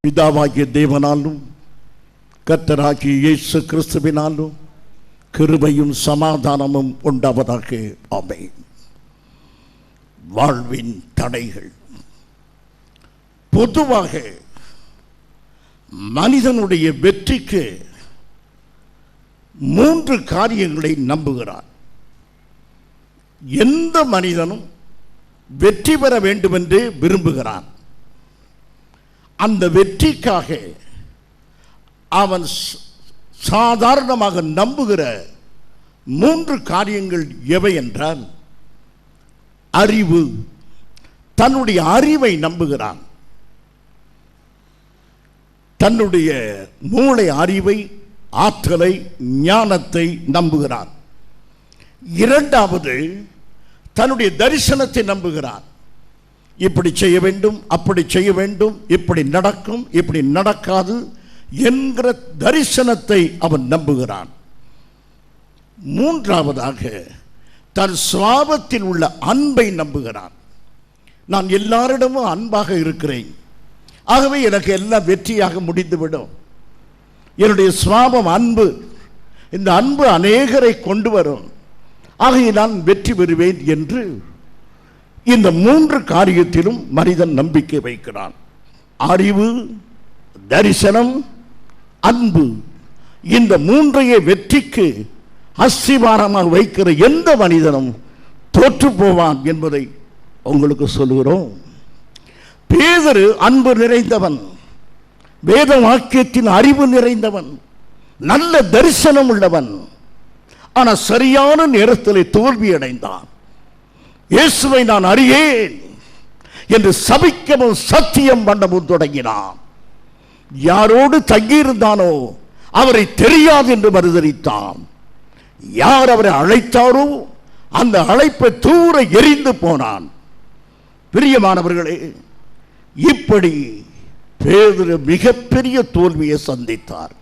பிதாவாகிய தேவனாலும் கர்த்தராகிய இயேசு கிறிஸ்துவினாலும் கிருபையும் சமாதானமும் உண்டாவதாக. ஆமென். வாழ்வின் தடைகள். பொதுவாக மனிதனுடைய வெற்றிக்கு 3 காரியங்களை நம்புகிறார். எந்த மனிதனும் வெற்றி பெற வேண்டும் என்று விரும்புகிறான். அந்த வெற்றிக்காக அவன் சாதாரணமாக நம்புகிற 3 காரியங்கள் எவை என்றால், அறிவு. தன்னுடைய அறிவை நம்புகிறான். தன்னுடைய மூளை அறிவை, ஆற்றலை, ஞானத்தை நம்புகிறான். 2வது, தன்னுடைய தரிசனத்தை நம்புகிறான். இப்படி செய்ய வேண்டும், அப்படி செய்ய வேண்டும், இப்படி நடக்கும், இப்படி நடக்காது என்கிற தரிசனத்தை அவன் நம்புகிறான். 3வதாக, தன் சுபாவத்தில் உள்ள அன்பை நம்புகிறான். நான் எல்லாரிடமும் அன்பாக இருக்கிறேன், ஆகவே எனக்கு எல்லாம் வெற்றியாக முடிந்துவிடும். என்னுடைய சுபாவம் அன்பு. இந்த அன்பு அநேகரை கொண்டு வரும், ஆகையை நான் வெற்றி பெறுவேன் என்று இந்த 3 காரியத்திலும் மனிதன் நம்பிக்கை வைக்கிறான். அறிவு, தரிசனம், அன்பு. இந்த 3ஐயே வெற்றிக்கு அஸ்திவாரமாக வைக்கிற எந்த மனிதனும் தோற்று போவான் என்பதை உங்களுக்கு சொல்லுகிறோம். பேதுரு அன்பு நிறைந்தவன், வேத வாக்கியத்தின் அறிவு நிறைந்தவன், நல்ல தரிசனம் உள்ளவன். ஆனால் சரியான நேரத்தில் தோல்வி அடைந்தான். இயேசுவை நான் அறியேன் என்று சபிக்கவும் சத்தியம் பண்ணவும் தொடங்கினான். யாரோடு தங்கியிருந்தானோ அவரை தெரியாது என்று மறுதலித்தான். யார் அவரை அழைத்தாரோ அந்த அழைப்பை தூர எரிந்து போனான். பிரியமானவர்களே, இப்படி பேதுரு மிகப்பெரிய தோல்வியை சந்தித்தார்.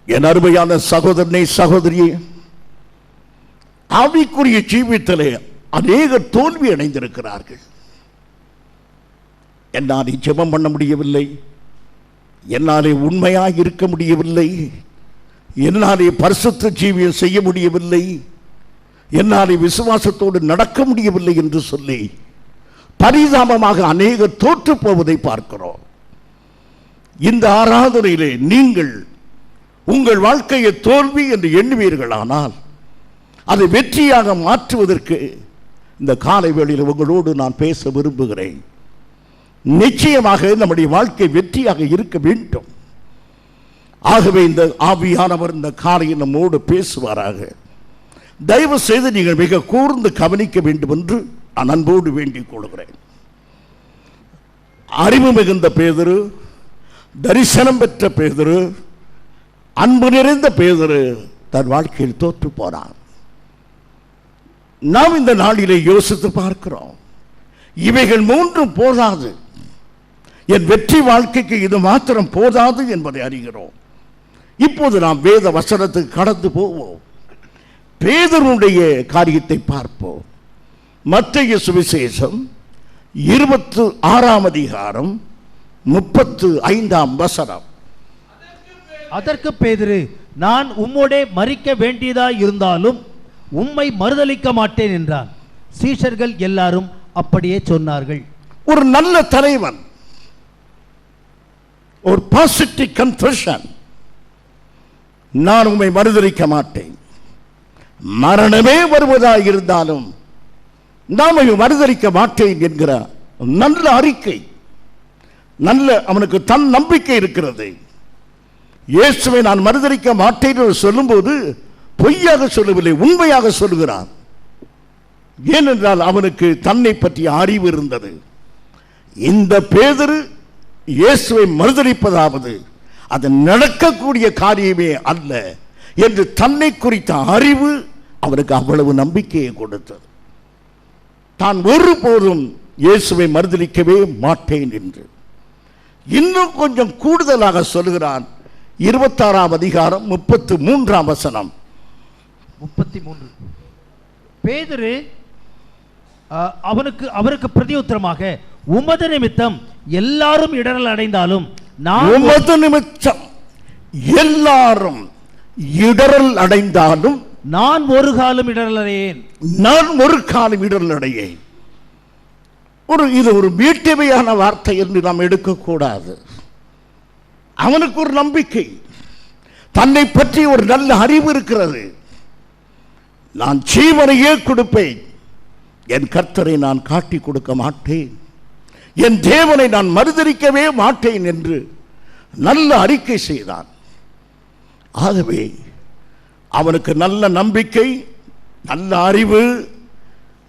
என் அருமையான சகோதரனே, சகோதரியே, ஆவிக்குரிய ஜீவிதத்திலே அநேகர் தோல்வி அடைந்திருக்கிறார்கள். என்னாலே ஜெபம் பண்ண முடியவில்லை, என்னாலே உண்மையாக இருக்க முடியவில்லை, என்னாலே பரிசுத்த ஜீவியம் செய்ய முடியவில்லை, என்னாலே விசுவாசத்தோடு நடக்க முடியவில்லை என்று சொல்லி பரிதாபமாக அநேகர் தோற்று போவதை பார்க்கிறோம். இந்த ஆராதனையிலே நீங்கள் உங்கள் வாழ்க்கையை தோல்வி என்று எண்ணுவீர்களானால் அதை வெற்றியாக மாற்றுவதற்கு இந்த காலை வேளையில் உங்களோடு நான் பேச விரும்புகிறேன். நிச்சயமாக நம்முடைய வாழ்க்கை வெற்றியாக இருக்க வேண்டும். ஆகவே இந்த ஆவியானவர் இந்த காலையில் நம்மோடு பேசுவாராக. தயவு செய்து நீங்கள் மிக கூர்ந்து கவனிக்க வேண்டும் என்று நான் அன்போடு வேண்டிக் கொள்கிறேன். அறிவு மிகுந்த பேதுரு, தரிசனம் பெற்ற பேதுரு, அன்பு நிறைந்த பேதுரு தன் வாழ்க்கையில் தோற்று போனான். நாம் இந்த நாளிலே யோசித்து பார்க்கிறோம். இவைகள் 3 போதாது, என் வெற்றி வாழ்க்கைக்கு இது மாத்திரம் போதாது என்பதை அறிகிறோம். இப்போது நாம் வேத வசனத்துக்கு கடந்து போவோம். பேதுருடைய காரியத்தை பார்ப்போம். மத்தேயு சுவிசேஷம் 26ஆம் அதிகாரம் 35ஆம் வசனம். அதற்கு பேதுரு, நான் உம்மோடே மரிக்க வேண்டியதாய் இருந்தாலும் உம்மை மறுதலிக்க மாட்டேன் என்றான். சீஷர்கள் எல்லாரும் அப்படியே சொன்னார்கள். ஒரு நல்ல தலைவன், ஒரு பாசிட்டிவ் கன்ஃபெஷன். நான் உம்மை மறுதலிக்க மாட்டேன், மரணமே வருவதாக இருந்தாலும் நான் மறுதலிக்க மாட்டேன் என்கிற நல்ல அறிக்கை. நல்ல அவனுக்கு தன் நம்பிக்கை இருக்கிறது. இயேசுவை நான் மறுதலிக்க மாட்டேன் என்று சொல்லும்போது பொய்யாக சொல்லவில்லை, உண்மையாக சொல்லுகிறான். ஏனென்றால் அவனுக்கு தன்னை பற்றிய அறிவு இருந்தது. இந்த பேதுரு இயேசுவை மறுதலிப்பதாவது அது நடக்கக்கூடிய காரியமே அல்ல என்று தன்னை குறித்த அறிவு அவனுக்கு அவ்வளவு நம்பிக்கையை கொடுத்தது. தான் ஒருபோதும் இயேசுவை மறுதலிக்கவே மாட்டேன் என்று. இன்னும் கொஞ்சம் கூடுதலாக சொல்கிறான். 26ஆம் அதிகாரம் 33ஆம் வசனம். 33. பேதுரு அவருக்கு பிரதியுத்தரமாக, உமது நிமித்தம் எல்லாரும் இடரல் அடைந்தாலும் உமது நிமித்தம் எல்லாரும் இடரல் அடைந்தாலும் நான் ஒரு காலம் இடரல் அடையேன். நான் ஒரு காலம் இடரல் அடையேன். இது ஒரு மீட்டவையான வார்த்தை என்று நாம் எடுக்கக்கூடாது. அவனுக்கு ஒரு நம்பிக்கை, தன்னை பற்றி ஒரு நல்ல அறிவு இருக்கிறது. நான் ஜீவனையே கொடுப்பேன், என் கர்த்தரை நான் காட்டி கொடுக்க மாட்டேன், என் தேவனை நான் மறுதலிக்கவே மாட்டேன் என்று நல்ல அறிக்கை செய்தான். ஆகவே அவனுக்கு நல்ல நம்பிக்கை, நல்ல அறிவு,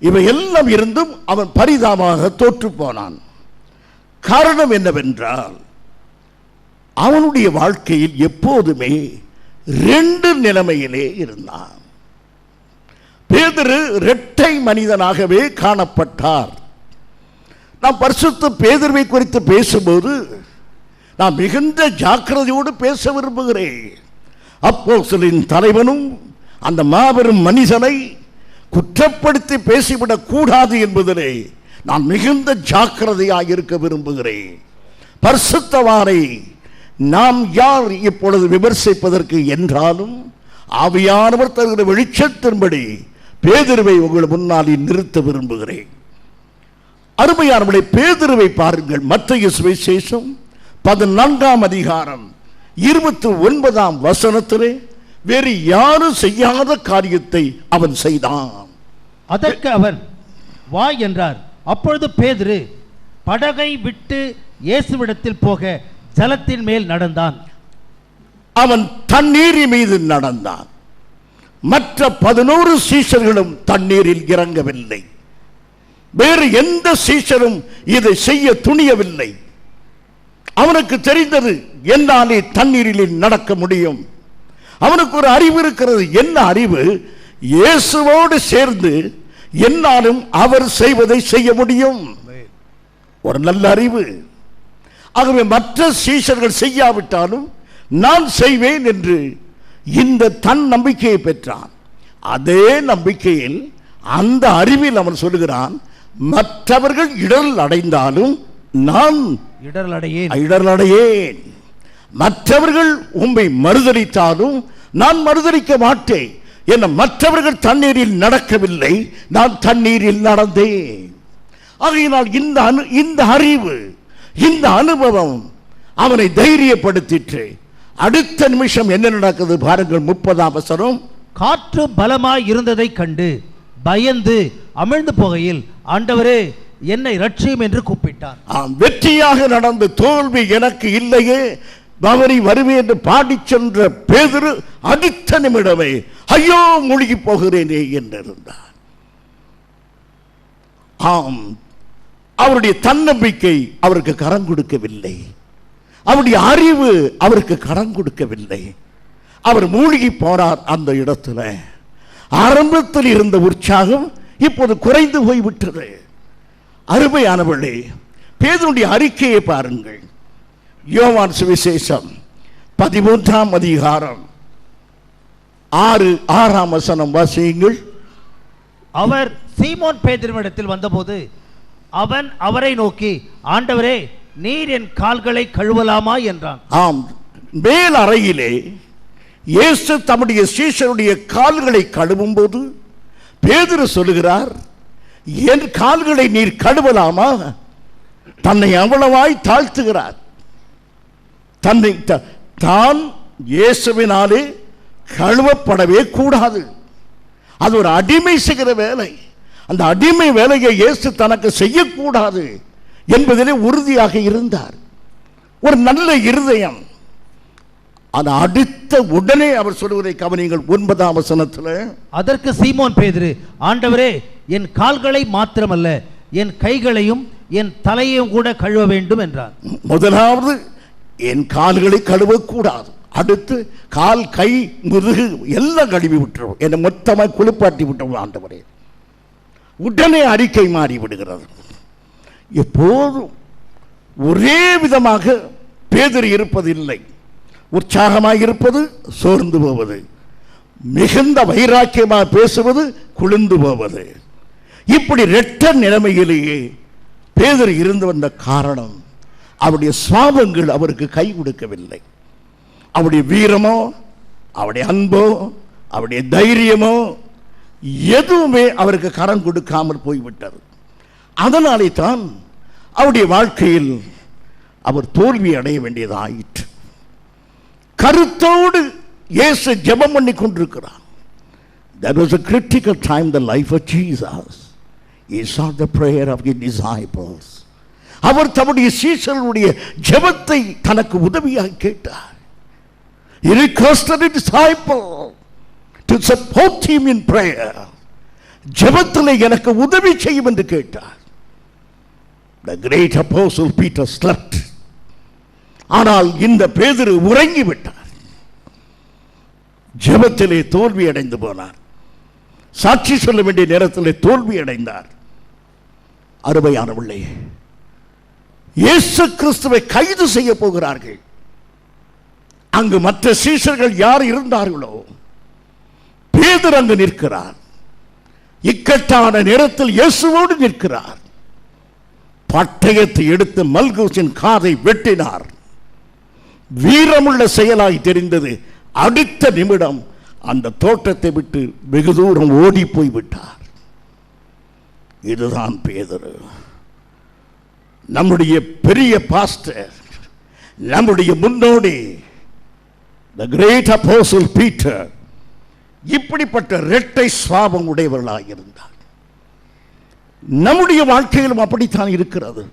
இவை எல்லாம் இருந்தும் அவன் பரிதாபமாக தோற்று போனான். காரணம் என்னவென்றால், அவனுடைய வாழ்க்கையில் எப்போதுமே ரெண்டு நிலைமையிலே இருந்தான். பேதுரு இரட்டை மனிதனாகவே காணப்பட்டார். நாம் பரிசுத்த பேதுருவை குறித்து பேசும்போது நான் மிகுந்த ஜாக்கிரதையோடு பேச விரும்புகிறேன். அப்போஸ்தலரின் தலைவனும் அந்த மாபெரும் மனிதனை குற்றப்படுத்தி பேசிவிடக் கூடாது என்பதிலே நான் மிகுந்த ஜாக்கிரதையாக இருக்க விரும்புகிறேன். பரிசுத்தவானை நாம் யார் இப்பொழுது விமர்சிப்பதற்கு என்றாலும், ஆவியானவர் தருகிற வெளிச்சத்தின்படி பேதுருவை உங்கள் முன்னால் நிறுத்த விரும்புகிறேன். அருமையானவர்களே, பேதுருவை பாருங்கள். மத்தேயு சுவிசேஷம் 14ஆம் அதிகாரம் 29ஆம் வசனத்திலே வேறு யாரும் செய்யாத காரியத்தை அவன் செய்தான். அதற்கு அவன் வா என்றார். அப்பொழுது பேதுரு படகை விட்டு இயேசுவிடத்தில் போக ஜலத்தின் மேல் நடந்தான். அவன் தண்ணீர் மீது நடந்தான். மற்ற 11 சீஷர்களும் தண்ணீரில் இறங்கவில்லை. வேறு எந்த சீஷரும் இதை செய்ய துணியவில்லை. அவனுக்கு தெரிந்தது, என்னாலே தண்ணீரில் நடக்க முடியும். அவனுக்கு ஒரு அறிவு இருக்கிறது. என்ன அறிவு? இயேசுவோடு சேர்ந்து என்னாலும் அவர் செய்வதை செய்ய முடியும். ஒரு நல்ல அறிவு. ஆகவே மற்ற சீஷர்கள் செய்யாவிட்டாலும் நான் செய்வேன் என்று இந்த தன் நம்பிக்கையை பெற்றான். அதே நம்பிக்கையில், அந்த அறிவில் அவன் சொல்லுகிறான், மற்றவர்கள் இடரல் அடைந்தாலும் நான் இடரல் அடையேன். மற்றவர்கள் உம்மை மறுதலித்தாலும் நான் மறுதலிக்க மாட்டேன். என மற்றவர்கள் தண்ணீரில் நடக்கவில்லை, நான் தண்ணீரில் நடந்தேன். ஆகையினால் இந்த அறிவு, இந்த அனுபவம் அவனை தைரியப்படுத்திற்று. அடுத்த நிமிஷம் என்ன நடக்குது பாருங்கள். 30ஆம் வசனம். காற்று பலமாய் இருந்ததை கண்டு பயந்து அமிழ்ந்து போகையில், ஆண்டவரே என்னை ரட்சியும் என்று கூப்பிட்டான். வெற்றியாக நடந்த தோல்வி எனக்கு இல்லையே, பவனி வருவேன் என்று பாடி சென்ற பேதுரு அடுத்த நிமிடமே ஐயோ மூழ்கி போகிறேனே என்றிருந்தார். ஆம், அவருடைய தன்னம்பிக்கை அவருக்கு கரம் கொடுக்கவில்லை. அவருடைய அறிவு அவருக்கு கரம் கொடுக்கவில்லை. அவர் மூழ்கி போனார் அந்த இடத்துல. ஆரம்பத்தில் இருந்த உற்சாகம் இப்போது குறைந்து போய்விட்டது. அருமையானவர்களே, பேதுருடைய அறிக்கையை பாருங்கள். யோவான் சுவிசேஷம் 13ஆம் அதிகாரம் 6ஆம் வசனம் வாசியுங்கள். அவர் சீமோன் பேதுருவிடத்தில் வந்தபோது அவன் அவரை நோக்கி, ஆண்டவரே நீர் என் கால்களை கழுவலாமா என்றான். ஆம், மேல் அறையிலே இயேசு தம்முடைய சீஷருடைய கால்களை கழுவும் போது பேதுரு சொல்லுகிறார், என் கால்களை நீர் கழுவலாமா? தன்னை அவ்வளவாய் தாழ்த்துகிறார். தான் இயேசுவினாலே கழுவப்படவே கூடாது. அது ஒரு அடிமை செய்கிற வேலை. அந்த அடிமை வேலையை இயேசு தனக்கு செய்யக்கூடாது என்பதிலே உறுதியாக இருந்தார். ஒரு நல்ல இருதயம். அது அடுத்த உடனே அவர் சொல்வதை கவனியுங்கள். 9ஆம் வசனத்தில், அதற்கு சீமோன் பேதுரு, ஆண்டவரே என் கால்களை மாத்திரமல்ல என் கைகளையும் என் தலையையும் கூட கழுவ வேண்டும் என்றார். முதலாவது என் கால்களை கழுவக்கூடாது. அடுத்து கால், கை, முதுகு எல்லாம் கழுவி விட்டுரும், என்னை மொத்தமாக குளிப்பாட்டி விட்டோம் ஆண்டவரே. உடனே அறிக்கை மாறிவிடுகிறது. எப்போதும் ஒரே விதமாக பேதுரு இருப்பதில்லை. உற்சாகமாக இருப்பது சோர்ந்து போவது, மிகுந்த வைராக்கியமாக பேசுவது குளிர்ந்து போவது. இப்படி இரட்ட நிலைமையிலேயே பேதுரு இருந்து வந்த காரணம், அவருடைய சுவாபங்கள் அவருக்கு கை கொடுக்கவில்லை. அவருடைய வீரமோ, அவருடைய அன்போ, அவருடைய தைரியமோ எதுவுமே அவருக்கு கரம் கொடுக்காமல் போய்விட்டது. அதனாலே தான் அவருடைய வாழ்க்கையில் அவர் தோல்வி அடைய வேண்டியதாயிற்று. கருத்தோடு இயேசு ஜெபம் பண்ணி கொண்டிருக்கிறார். That was a critical time in the life of Jesus. He saw the prayer of his disciples. அவர் தம்முடைய சீஷர்களுடைய ஜெபத்தை தனக்கு உதவியாக கேட்டார். He requested a disciple to support him in prayer. ஜெபத்திலே எனக்கு உதவி செய்யும் என்று கேட்டார். The great apostle Peter slept. ஆனால் இந்த பேதுரு உறங்கி விட்டார். ஜெபத்திலே தோல்வி அடைந்து போனார். சாட்சி சொல்ல வேண்டிய நேரத்திலே தோல்வி அடைந்தார். அருமையானவர்களே, இயேசு கிறிஸ்துவை கைது செய்ய போகிறார்கள். அங்கு மற்ற சீஷர்கள் யார் இருந்தார்களோ, பேதுரு அங்கு நிற்கிறார். இக்கட்டான நேரத்தில் இயேசுவோடு நிற்கிறார். பட்டயத்தை எடுத்து மல்கூசின் காதை வெட்டினார். வீரமுள்ள செயலாய் தெரிந்தது. அடுத்த நிமிடம் அந்த தோட்டத்தை விட்டு வெகு தூரம் ஓடி போய்விட்டார். இதுதான் பேதுரு, நம்முடைய பெரிய பாஸ்டர், நம்முடைய முன்னோடி, the great apostle Peter. இப்படிப்பட்ட இரட்டை சுவாபம் உடையவர்களாக இருந்தார். நம்முடைய வாழ்க்கையிலும் அப்படித்தான் இருக்கிறது.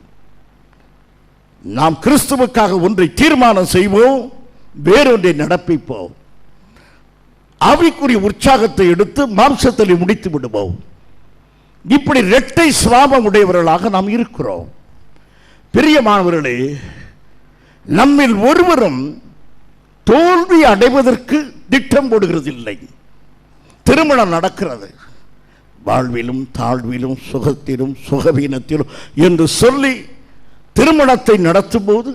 நாம் கிறிஸ்துவுக்காக ஒன்றை தீர்மானம் செய்வோம், வேறொன்றை நடப்பிப்போம். ஆவிக்குரிய உற்சாகத்தை எடுத்து மாம்சத்தில் முடித்து விடுவோம். இப்படி இரட்டை சுவாபம் உடையவர்களாக நாம் இருக்கிறோம். பிரியமானவர்களே, நம்மில் ஒருவரும் தோல்வி அடைவதற்கு திட்டம் போடுகிறது இல்லை. திருமணம் நடக்கிறது, வாழ்விலும் தாழ்விலும் சுகத்திலும் சுகவீனத்திலும் என்று சொல்லி திருமணத்தை நடத்தும் போது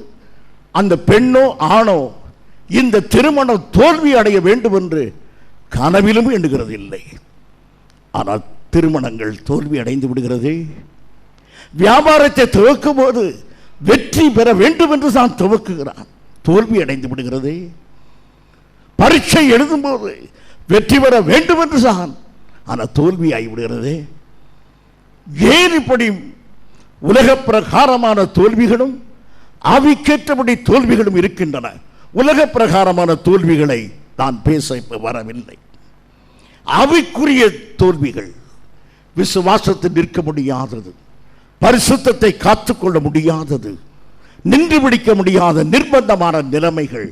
அந்த பெண்ணோ ஆணோ இந்த திருமணம் தோல்வி அடைய வேண்டும் என்று கனவிலும் எண்ணுகிறது இல்லை. ஆனால் திருமணங்கள் தோல்வி அடைந்து விடுகிறது. வியாபாரத்தை துவக்கும் போது வெற்றி பெற வேண்டும் என்று தான் துவக்குகிறான், தோல்வி அடைந்து விடுகிறது. பரீட்சை எழுதும் போது வெற்றி பெற வேண்டும் என்று தான், ஆனால் தோல்வி ஆகிவிடுகிறது. ஏன் இப்படி உலக பிரகாரமான தோல்விகளும் ஆவிக்கேற்றபடி தோல்விகளும் இருக்கின்றன? உலக பிரகாரமான தோல்விகளை நான் பேச வரவில்லை. ஆவிக்குரிய தோல்விகள், விசுவாசத்தில் நிற்க முடியாதது, பரிசுத்தத்தை காத்துக்கொள்ள முடியாதது, நின்று பிடிக்க முடியாத நிர்பந்தமான நிலைமைகள்.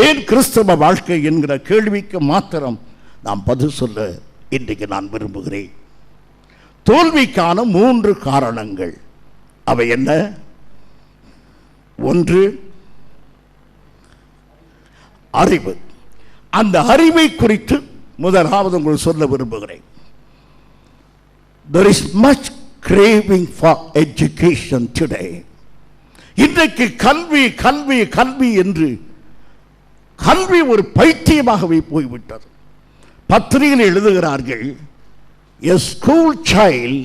ஏன் கிறிஸ்தவ வாழ்க்கை என்கிற கேள்விக்கு மாத்திரம் நாம் பதில் சொல்ல இன்றைக்கு நான் விரும்புகிறேன். தோல்விக்கான 3 காரணங்கள். அவை என்ன? 1, அறிவு. அந்த அறிவை குறித்து முதலாவது உங்களுக்கு சொல்ல விரும்புகிறேன். There is much craving for education today. இன்றைக்கு கல்வி கல்வி கல்வி என்று கல்வி ஒரு பைத்தியமாகவே போய்விட்டது. பத்திரிகையில் எழுதுகிறார்கள், a school child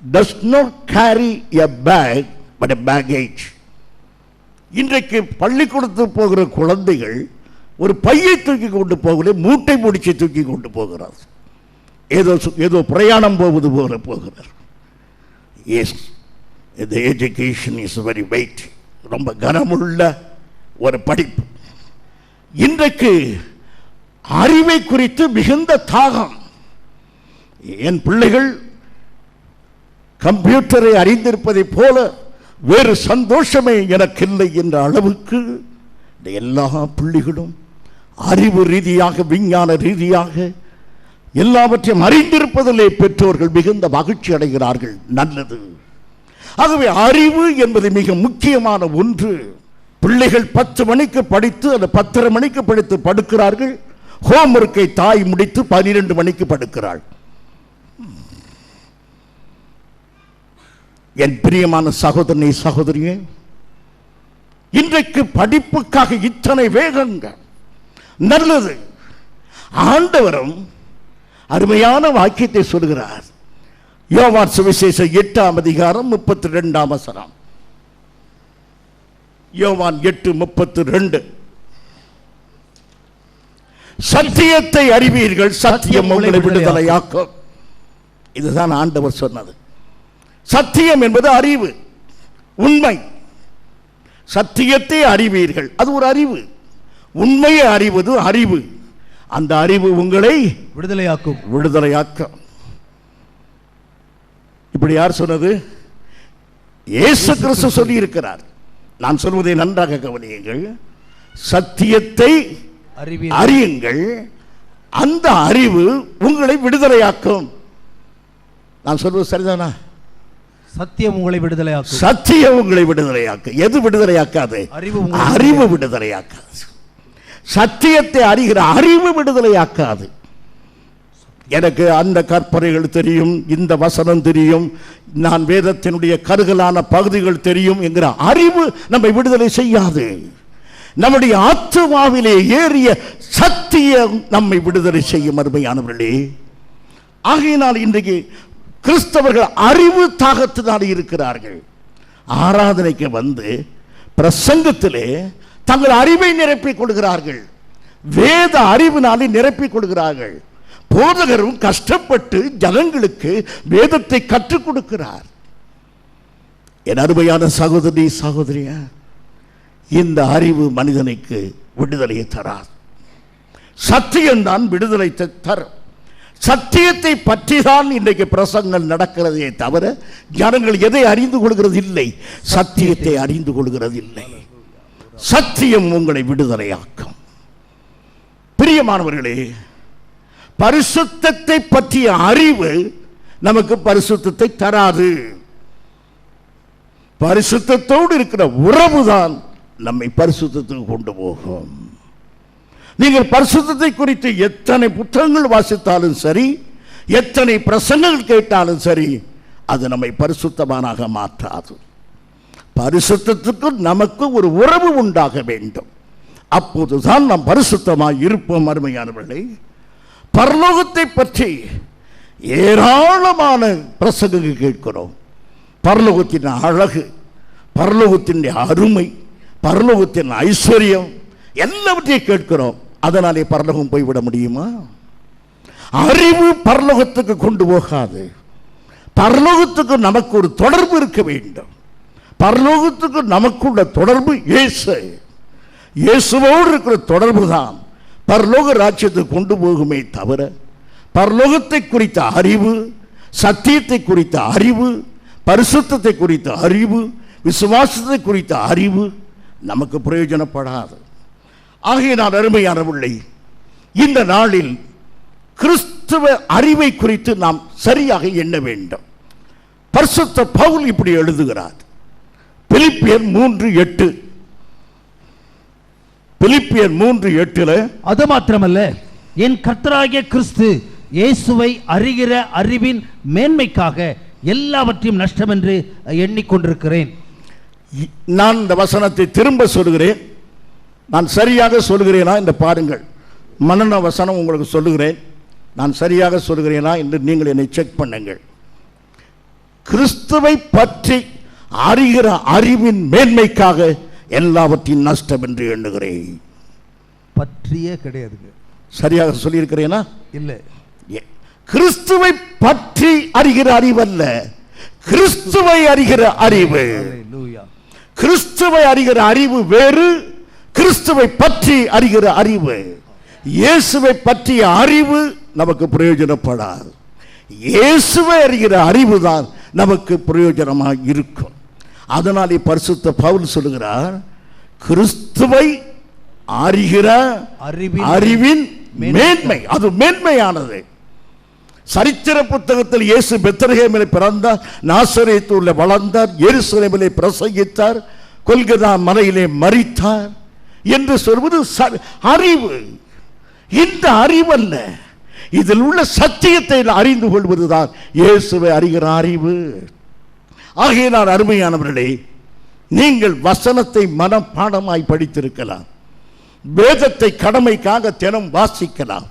does not carry a bag but a baggage. இன்றைக்கு பள்ளிக்கூடத்துக்கு போகிற குழந்தைகள் ஒரு பையை தூக்கி கொண்டு போகல, மூட்டை முடிச்சு தூக்கி கொண்டு போகிறார். ஏதோ பிரயாணம் போவது போல போகிறார். Yes, the education is very weight. ரொம்ப கனமுள்ள ஒரு படிப்பு. இன்றைக்கு அறிவை குறித்து மிகுந்த தாகம். என் பிள்ளைகள் கம்ப்யூட்டரை அறிந்திருப்பதை போல வேறு சந்தோஷமே எனக்கு இல்லை என்ற அளவுக்கு எல்லா பிள்ளைகளும் அறிவு ரீதியாக விஞ்ஞான ரீதியாக எல்லாவற்றையும் அறிந்திருப்பதிலே பெற்றோர்கள் மிகுந்த மகிழ்ச்சி அடைகிறார்கள். நல்லது. ஆகவே அறிவு என்பது மிக முக்கியமான ஒன்று. பிள்ளைகள் 10 மணிக்கு படித்து அல்ல 10:30 மணிக்கு படித்து படுக்கிறார்கள். ஹோம்ஒர்க்கை தாய் முடித்து 12 மணிக்கு படுக்கிறாள். என் பிரியமான சகோதரனே சகோதரியே, இன்றைக்கு படிப்புக்காக இத்தனை வேகங்க. நல்லது. ஆண்டவரும் அருமையான வாக்கியத்தை சொல்கிறார். யோவான் சுவிசேஷம் 8ஆம் அதிகாரம் 32ஆம் வசனம். யோவான் 8:32. சத்தியத்தை அறிவீர்கள், சத்தியம் உங்களை விடுதலையாக்கும். இதுதான் ஆண்டவர் சொன்னது. சத்தியம் என்பது அறிவு, உண்மை. சத்தியத்தை அறிவீர்கள், அது ஒரு அறிவு. உண்மையை அறிவது அறிவு. அந்த அறிவு உங்களை விடுதலையாக்கும். விடுதலையாக்கும். இப்படி யார் சொன்னது? இயேசு கிறிஸ்து சொல்லி இருக்கிறார். நான் சொல்வதை நன்றாக கவனியுங்கள். சத்தியத்தை அறியுங்கள், அந்த அறிவு உங்களை விடுதலையாக்கும். நான் சொல்வது சரிதானா? சத்தியம் உங்களை விடுதலையாக்கும். சத்தியம் உங்களை விடுதலையாக்கும். எது விடுதலையாக்காது? அறிவு விடுதலையாக்காது. சத்தியத்தை அறிகிற அறிவு விடுதலையாக்காது. எனக்கு அந்த கற்பனைகள் தெரியும், இந்த வசனம் தெரியும், நான் வேதத்தினுடைய கருகலான பகுதிகள் தெரியும் என்கிற அறிவு நம்மை விடுதலை செய்யாது. நம்முடைய ஆத்துமாவிலே ஏறிய சத்தியம் நம்மை விடுதலை செய்யும். அருமையானவர்களே, ஆகையினால் இன்றைக்கு கிறிஸ்தவர்கள் அறிவு தாகத்தினால் இருக்கிறார்கள். ஆராதனைக்கு வந்து பிரசங்கத்திலே தங்கள் அறிவை நிரப்பிக் கொள்கிறார்கள், வேத அறிவினாலே நிரப்பிக் கொள்கிறார்கள். போதகரும் கஷ்டப்பட்டு ஜனங்களுக்கு வேதத்தை கற்றுக் கொடுக்கிறார். என் அருமையான சகோதரி சகோதரியா, இந்த அறிவு மனிதனுக்கு விடுதலையை தராது. சத்தியம்தான் விடுதலை தரும். சத்தியத்தை பற்றி தான் இன்றைக்கு பிரசங்கள் நடக்கிறதே தவிர ஜனங்கள் எதை அறிந்து கொள்கிறது இல்லை? சத்தியத்தை அறிந்து கொள்கிறது இல்லை. சத்தியம் உங்களை விடுதலையாக்கும். பிரியமானவர்களே, பரிசுத்தத்தை பற்றிய அறிவு நமக்கு பரிசுத்தத்தை தராது. பரிசுத்தத்தோடு இருக்கிற உறவுதான் நம்மை பரிசுத்தத்துக்கு கொண்டு போகும். நீங்கள் பரிசுத்தத்தை குறித்து எத்தனை புத்தகங்கள் வாசித்தாலும் சரி, எத்தனை பிரசங்கங்கள் கேட்டாலும் சரி, அது நம்மை பரிசுத்தமானாக மாற்றாது. பரிசுத்தத்துக்கு நமக்கு ஒரு உறவு உண்டாக வேண்டும். அப்போதுதான் நாம் பரிசுத்தமாய் இருப்போம். அருமையானவர்களே, பரலோகத்தை பற்றி ஏராளமான பிரசங்கங்கள் கேட்கிறோம். பரலோகத்தின் அழகு, பரலோகத்தின் அருமை, பரலோகத்தின் ஐஸ்வர்யம் எல்லாவற்றையும் கேட்கிறோம். அதனாலே பரலோகம் போய்விட முடியுமா? அறிவு பரலோகத்துக்கு கொண்டு போகாது. பரலோகத்துக்கு நமக்கு ஒரு தொடர்பு இருக்க வேண்டும். பரலோகத்துக்கு நமக்குள்ள தொடர்பு இயேசு. இயேசுவோடு இருக்கிற தொடர்பு தான் பரலோக ராஜ்யத்துக்கு கொண்டு போகுமே தவிர பரலோகத்தை குறித்த அறிவு, சத்தியத்தை குறித்த அறிவு, பரிசுத்தத்தை குறித்த அறிவு, விசுவாசத்தை குறித்த அறிவு நமக்கு பிரயோஜனப்படாது. ஆகையினால் அருமையானவர்களே, இந்த நாளில் கிறிஸ்துவ அறிவை குறித்து நாம் சரியாக எண்ண வேண்டும். பரிசுத்த பவுல் இப்படி எழுதுகிறார். பிலிப்பியர் 3:8. பிலிப்பியர் 3:8. அது மாத்திரமல்ல, என் கர்த்தராகிய கிறிஸ்து இயேசுவை அறிகிற அறிவின் மேன்மைக்காக எல்லாவற்றையும் நஷ்டம் என்று எண்ணிக்கொண்டிருக்கிறேன். நான் இந்த வசனத்தை திரும்ப சொல்கிறேன். நான் சரியாக சொல்கிறேனா என்று பாருங்கள். மனன வசனம் உங்களுக்கு சொல்லுகிறேன். நான் சரியாக சொல்கிறேனா என்று நீங்கள் என்னை செக் பண்ணுங்கள். கிறிஸ்துவை பற்றி அறிகிற அறிவின் மேன்மைக்காக எல்லாவற்றையும் நஷ்டம் என்று எண்ணுகிறேன். பற்றியே கிடையாதுங்க. சரியாக சொல்லியிருக்கிறேனா? இல்லை. கிறிஸ்துவை பற்றி அறிகிற அறிவல்ல, கிறிஸ்துவை அறிகிற அறிவு. கிறிஸ்துவை அறிகிற அறிவு வேறு, கிறிஸ்துவை பற்றி அறிகிற அறிவு. இயேசுவை பற்றிய அறிவு நமக்கு பிரயோஜனப்படாது. இயேசுவை அறிகிற அறிவு தான் நமக்கு பிரயோஜனமாக இருக்கும். அதனாலே பரிசுத்த பவுல் சொல்லுகிறார், கிறிஸ்துவை அறிகிற அறிவின் மேன்மை, அது மேன்மையானது. சரித்திர புத்தகத்தில் இயேசு பெத்லகேமிலே பிறந்தார், நாசரேத்திலே வளர்ந்தார், எருசலேமிலே பிரசங்கித்தார், கொல்கதா மலையிலே மரித்தார் என்று சொல்வது அறிவு. இந்த அறிவல்ல, இதில் உள்ள சத்தியத்தை அறிந்து கொள்வதுதான் இயேசுவை அறிகிற அறிவு. ஆகையினால் அருமையானவர்களே, நீங்கள் வசனத்தை மனப்பாடமாய் படித்திருக்கலாம், வேதத்தை கடமைக்காக தினம் வாசிக்கலாம்.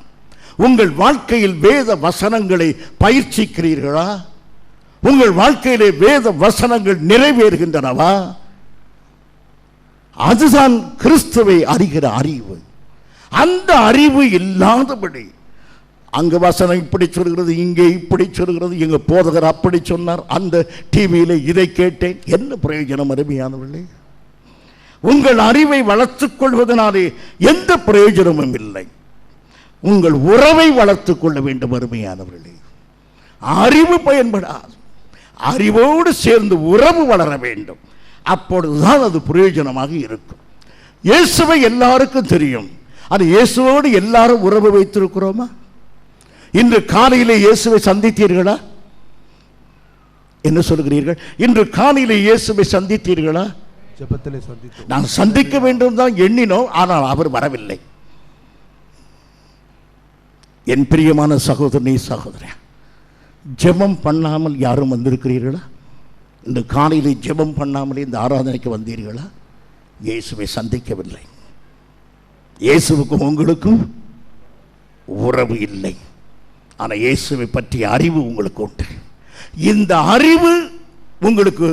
உங்கள் வாழ்க்கையில் வேத வசனங்களை பயிற்சிக்கிறீர்களா? உங்கள் வாழ்க்கையிலே வேத வசனங்கள் நிறைவேறுகின்றனவா? அதுதான் கிறிஸ்துவை அறிகிற அறிவு. அந்த அறிவு இல்லாதபடி அங்கு வசனம் இப்படி சொல்கிறது, இங்கே இப்படி சொல்கிறது, எங்க போதகர் அப்படி சொன்னார், அந்த டிவியில் இதை கேட்டேன், என்ன பிரயோஜனம்? அருமையானவர்களே, உங்கள் அறிவை வளர்த்துக் கொள்வதனாலே எந்த பிரயோஜனமும் இல்லை. உங்கள் உறவை வளர்த்துக் கொள்ள வேண்டும். அருமையானவர்களே, அறிவு பயன்படாது. அறிவோடு சேர்ந்து உறவு வளர வேண்டும். அப்பொழுதுதான் அது பிரயோஜனமாக இருக்கும். இயேசுவை எல்லாருக்கும் தெரியும். அது இயேசுவோடு எல்லாரும் உறவு வைத்திருக்கிறோமா? இன்று காலையிலே இயேசுவை சந்தித்தீர்களா? என்ன சொல்கிறீர்கள்? இன்று காலையிலே இயேசுவை சந்தித்தீர்களா? ஜெபத்திலே சந்தித்தோம். நான் சந்திக்க வேண்டும் தான் எண்ணினோம், ஆனால் அவர் வரவில்லை. என் பிரியமான சகோதரனே, சகோதரன், ஜெபம் பண்ணாமல் யாரும் வந்திருக்கிறீர்களா? இந்த காலையிலே ஜெபம் பண்ணாமலே இந்த ஆராதனைக்கு வந்தீர்களா? இயேசுவை சந்திக்கவில்லை. இயேசுவுக்கும் உங்களுக்கும் உறவு இல்லை. ஆனால் இயேசுவை பற்றிய அறிவு உங்களுக்கு உண்டு. இந்த அறிவு உங்களுக்கு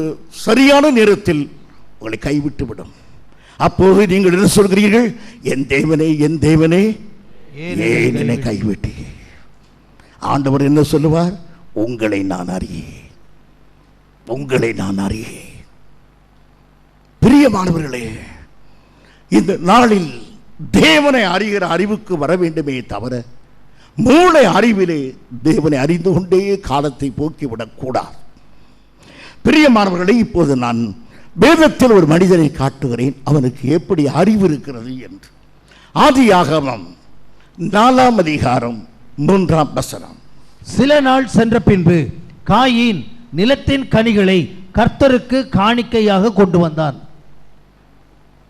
சரியான நேரத்தில் உங்களை கைவிட்டு விடும். அப்போது நீங்கள் என்ன சொல்கிறீர்கள்? என் தேவனே, என் தேவனே, ஏன் என்னை கைவிட்டீர்? ஆண்டவர் என்ன சொல்லுவார்? உங்களை நான் அறியேன், உங்களை நான் அறியேன். பிரியமானவர்களே, இந்த நாளில் தேவனை அறிகிற அறிவுக்கு வர வேண்டுமே தவிர மூளை அறிவிலே தேவனை அறிந்து கொண்டே காலத்தை போக்கிவிடக் கூடாது. பிரியமானவர்களே, இப்போது நான் வேதத்தில் ஒரு மனிதனை காட்டுகிறேன், அவனுக்கு எப்படி அறிவு இருக்கிறது என்று. ஆதியாகமம் 4ஆம் அதிகாரம் 3ஆம் வசனம். சில நாள் சென்ற பின்பு காயின் நிலத்தின் கனிகளை கர்த்தருக்கு காணிக்கையாக கொண்டு வந்தான்.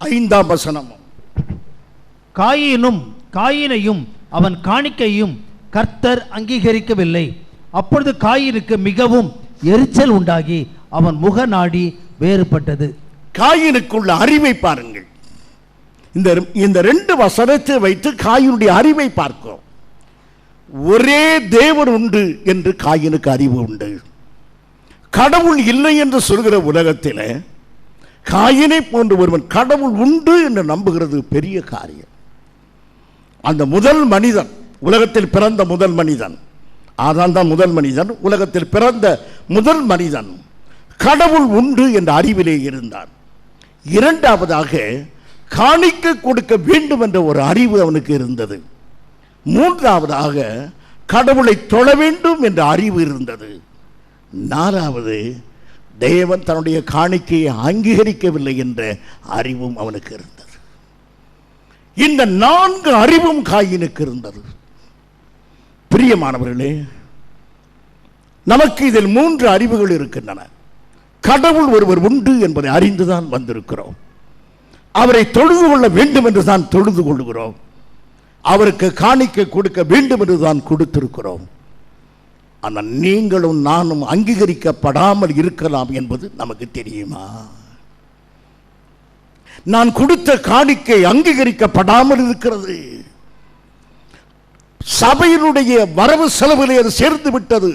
5ஆம் வசனம். காயினையும் அவன் காணிக்கையும் கர்த்தர் அங்கீகரிக்கவில்லை. அப்பொழுது காயினுக்கு மிகவும் எரிச்சல் உண்டாகி அவன் முகநாடி வேறுபட்டது. காயினுக்குள்ள அறிவை பாருங்கள். இந்த 2 வசனத்தை வைத்து காயினுடைய அறிவை பார்க்கிறோம். ஒரே தேவன் உண்டு என்று காயினுக்கு அறிவு உண்டு. கடவுள் இல்லை என்று சொல்கிற உலகத்தில் காயினை போன்ற ஒருவன் கடவுள் உண்டு என்று நம்புகிறது பெரிய காரியம். அந்த முதல் மனிதன், உலகத்தில் பிறந்த முதல் மனிதன், ஆதாம் தான் முதல் மனிதன், உலகத்தில் பிறந்த முதல் மனிதன் கடவுள் உண்டு என்ற அறிவிலே இருந்தான். இரண்டாவதாக காணிக்கை கொடுக்க வேண்டும் என்ற ஒரு அறிவு அவனுக்கு இருந்தது. மூன்றாவதாக கடவுளை தொழ வேண்டும் என்ற அறிவு இருந்தது. நாலாவது, தேவன் தன்னுடைய காணிக்கையை அங்கீகரிக்கவில்லை என்ற அறிவும் அவனுக்கு இருந்தது. இந்த 4 அறிவும் காயினுக்கு இருந்தது. பிரியமானவர்களே, நமக்கு இதில் 3 அறிவுகள் இருக்கின்றன. கடவுள் ஒருவர் உண்டு என்பதை அறிந்துதான் வந்திருக்கிறோம். அவரை தொழுது கொள்ள வேண்டும் என்று தான் தொழுது கொள்கிறோம். அவருக்கு காணிக்கை கொடுக்க வேண்டும் என்று தான் கொடுத்திருக்கிறோம். ஆனால் நீங்களும் நானும் அங்கீகரிக்கப்படாமல் இருக்கலாம் என்பது நமக்கு தெரியுமா? நான் கொடுத்த காணிக்கை அங்கீகரிக்கப்படாமல் இருக்கிறது. சபையினுடைய வரவு செலவிலே அது சேர்ந்து விட்டது,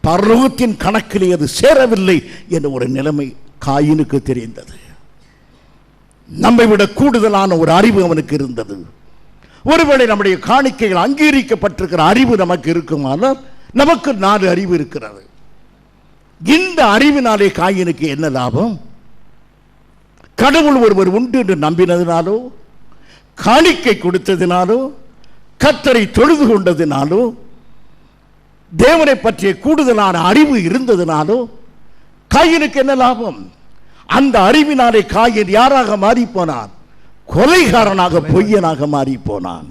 பரலோகத்தின் கணக்கிலே அது சேரவில்லை என்ற ஒரு நிலைமை காயினுக்கு தெரிந்தது. நம்மை விட கூடுதலான ஒரு அறிவு அவனுக்கு இருந்தது. ஒருவேளை நம்முடைய காணிக்கைகள் அங்கீகரிக்கப்பட்டிருக்கிற அறிவு நமக்கு இருக்குமானால் நமக்கு 4 அறிவு இருக்கிறது. இந்த அறிவினாலே காயினுக்கு என்ன லாபம்? கடவுள் ஒருவர் உண்டு என்று நம்பினதினாலோ, காணிக்கை கொடுத்ததினாலோ, கர்த்தரை தொழுது கொண்டதினாலோ, தேவனை பற்றிய கூடுதலான அறிவு இருந்ததினாலோ காயினுக்கு என்ன லாபம்? அந்த அறிவினாலே காயின் யாராக மாறி போனான்? கொலைகாரனாக, பொய்யனாக மாறி போனான்.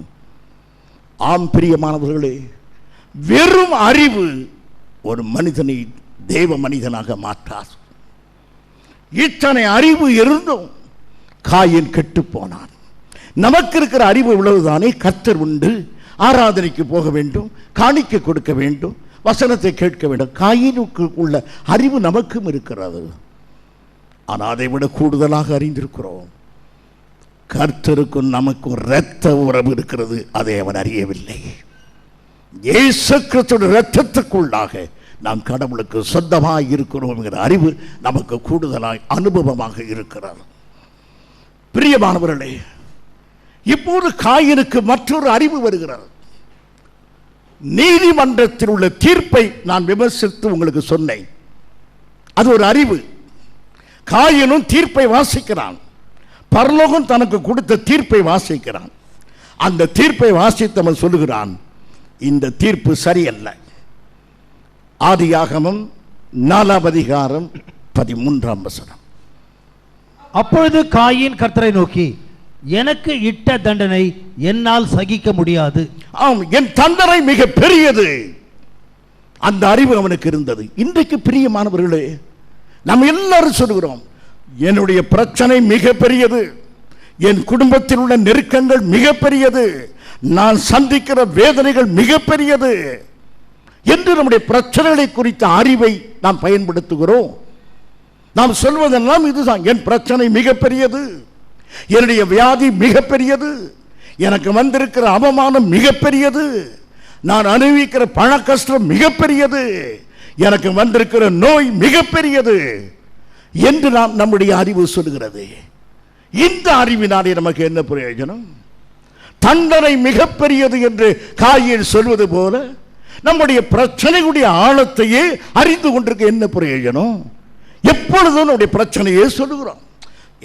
ஆம் பிரியமானவர்களே, வெறும் அறிவு ஒரு மனிதனை தேவ மனிதனாக மாற்றார். இத்தனை அறிவு இருந்தும் காயின் கெட்டு போனான். நமக்கு இருக்கிற அறிவு இவ்வளவுதானே. கர்த்தர் உண்டு, ஆராதனைக்கு போக வேண்டும், காணிக்கை கொடுக்க வேண்டும், வசனத்தை கேட்க வேண்டும். காயினுக்கு உள்ள அறிவு நமக்கும் இருக்கிறது. ஆனால் அதை விட கூடுதலாக அறிந்திருக்கிறோம். கர்த்தருக்கும் நமக்கும் இரத்த உறவு இருக்கிறது. அதை அவன் அறியவில்லை. இயேசு கிறிஸ்துவின் இரத்தத்துக்குள்ளாக நாம் கடவுளுக்கு சொந்தமாக இருக்கிறோம் என்கிற அறிவு நமக்கு கூடுதலாய் அனுபவமாக இருக்கிறது. பிரியமானவர்களே, இப்போது காயினுக்கு மற்றொரு அறிவு வருகிறது. நீதிமன்றத்தில் உள்ள தீர்ப்பை நான் விமர்சித்து உங்களுக்கு சொன்னேன். அது ஒரு அறிவு. காயினும் தீர்ப்பை வாசிக்கிறான். பரலோகம் தனக்கு கொடுத்த தீர்ப்பை வாசிக்கிறான். அந்த தீர்ப்பை வாசித்தவன் சொல்லுகிறான், இந்த தீர்ப்பு சரியல்ல. ஆதியாகமம் 4ஆம் அதிகாரம் 13ஆம் வசனம். அப்பொழுது காயின் கர்த்தரை நோக்கி, எனக்கு இட்ட தண்டனை என்னால் சகிக்க முடியாது. ஆம், என் தண்டனை மிக பெரியது. அந்த அறிவு அவனுக்கு இருந்தது. இன்றைக்கு பிரியமானவர்களே, நாம் எல்லாரும் சொல்கிறோம், என்னுடைய பிரச்சனை மிக பெரியது, என் குடும்பத்தில் உள்ள நெருக்கங்கள் மிக பெரியது, நான் சந்திக்கிற வேதனைகள் மிக பெரியது என்று நம்முடைய பிரச்சனைகளை குறித்த அறிவை நாம் பயன்படுத்துகிறோம். நாம் சொல்வதெல்லாம் இதுதான், என் பிரச்சனை மிக பெரியது, என்னுடைய வியாதி மிக பெரியது, எனக்கு வந்திருக்கிற அவமானம் மிக பெரியது, நான் அனுபவிக்கிற பண கஷ்டம் மிக பெரியது, எனக்கு வந்திருக்கிற நோய் மிக பெரியது என்று நாம் நம்முடைய அறிவு சொல்கிறது. இந்த அறிவினாலே நமக்கு என்ன பிரயோஜனம்? தண்டனை மிக பெரியது என்று காயின் சொல்வது போல நம்முடைய பிரச்சனைகளுடைய ஆழத்தையே அறிந்து கொண்டிருக்க என்ன பிரயோஜனம்? எப்பொழுதும் நம்முடைய பிரச்சனையே சொல்லுகிறோம்.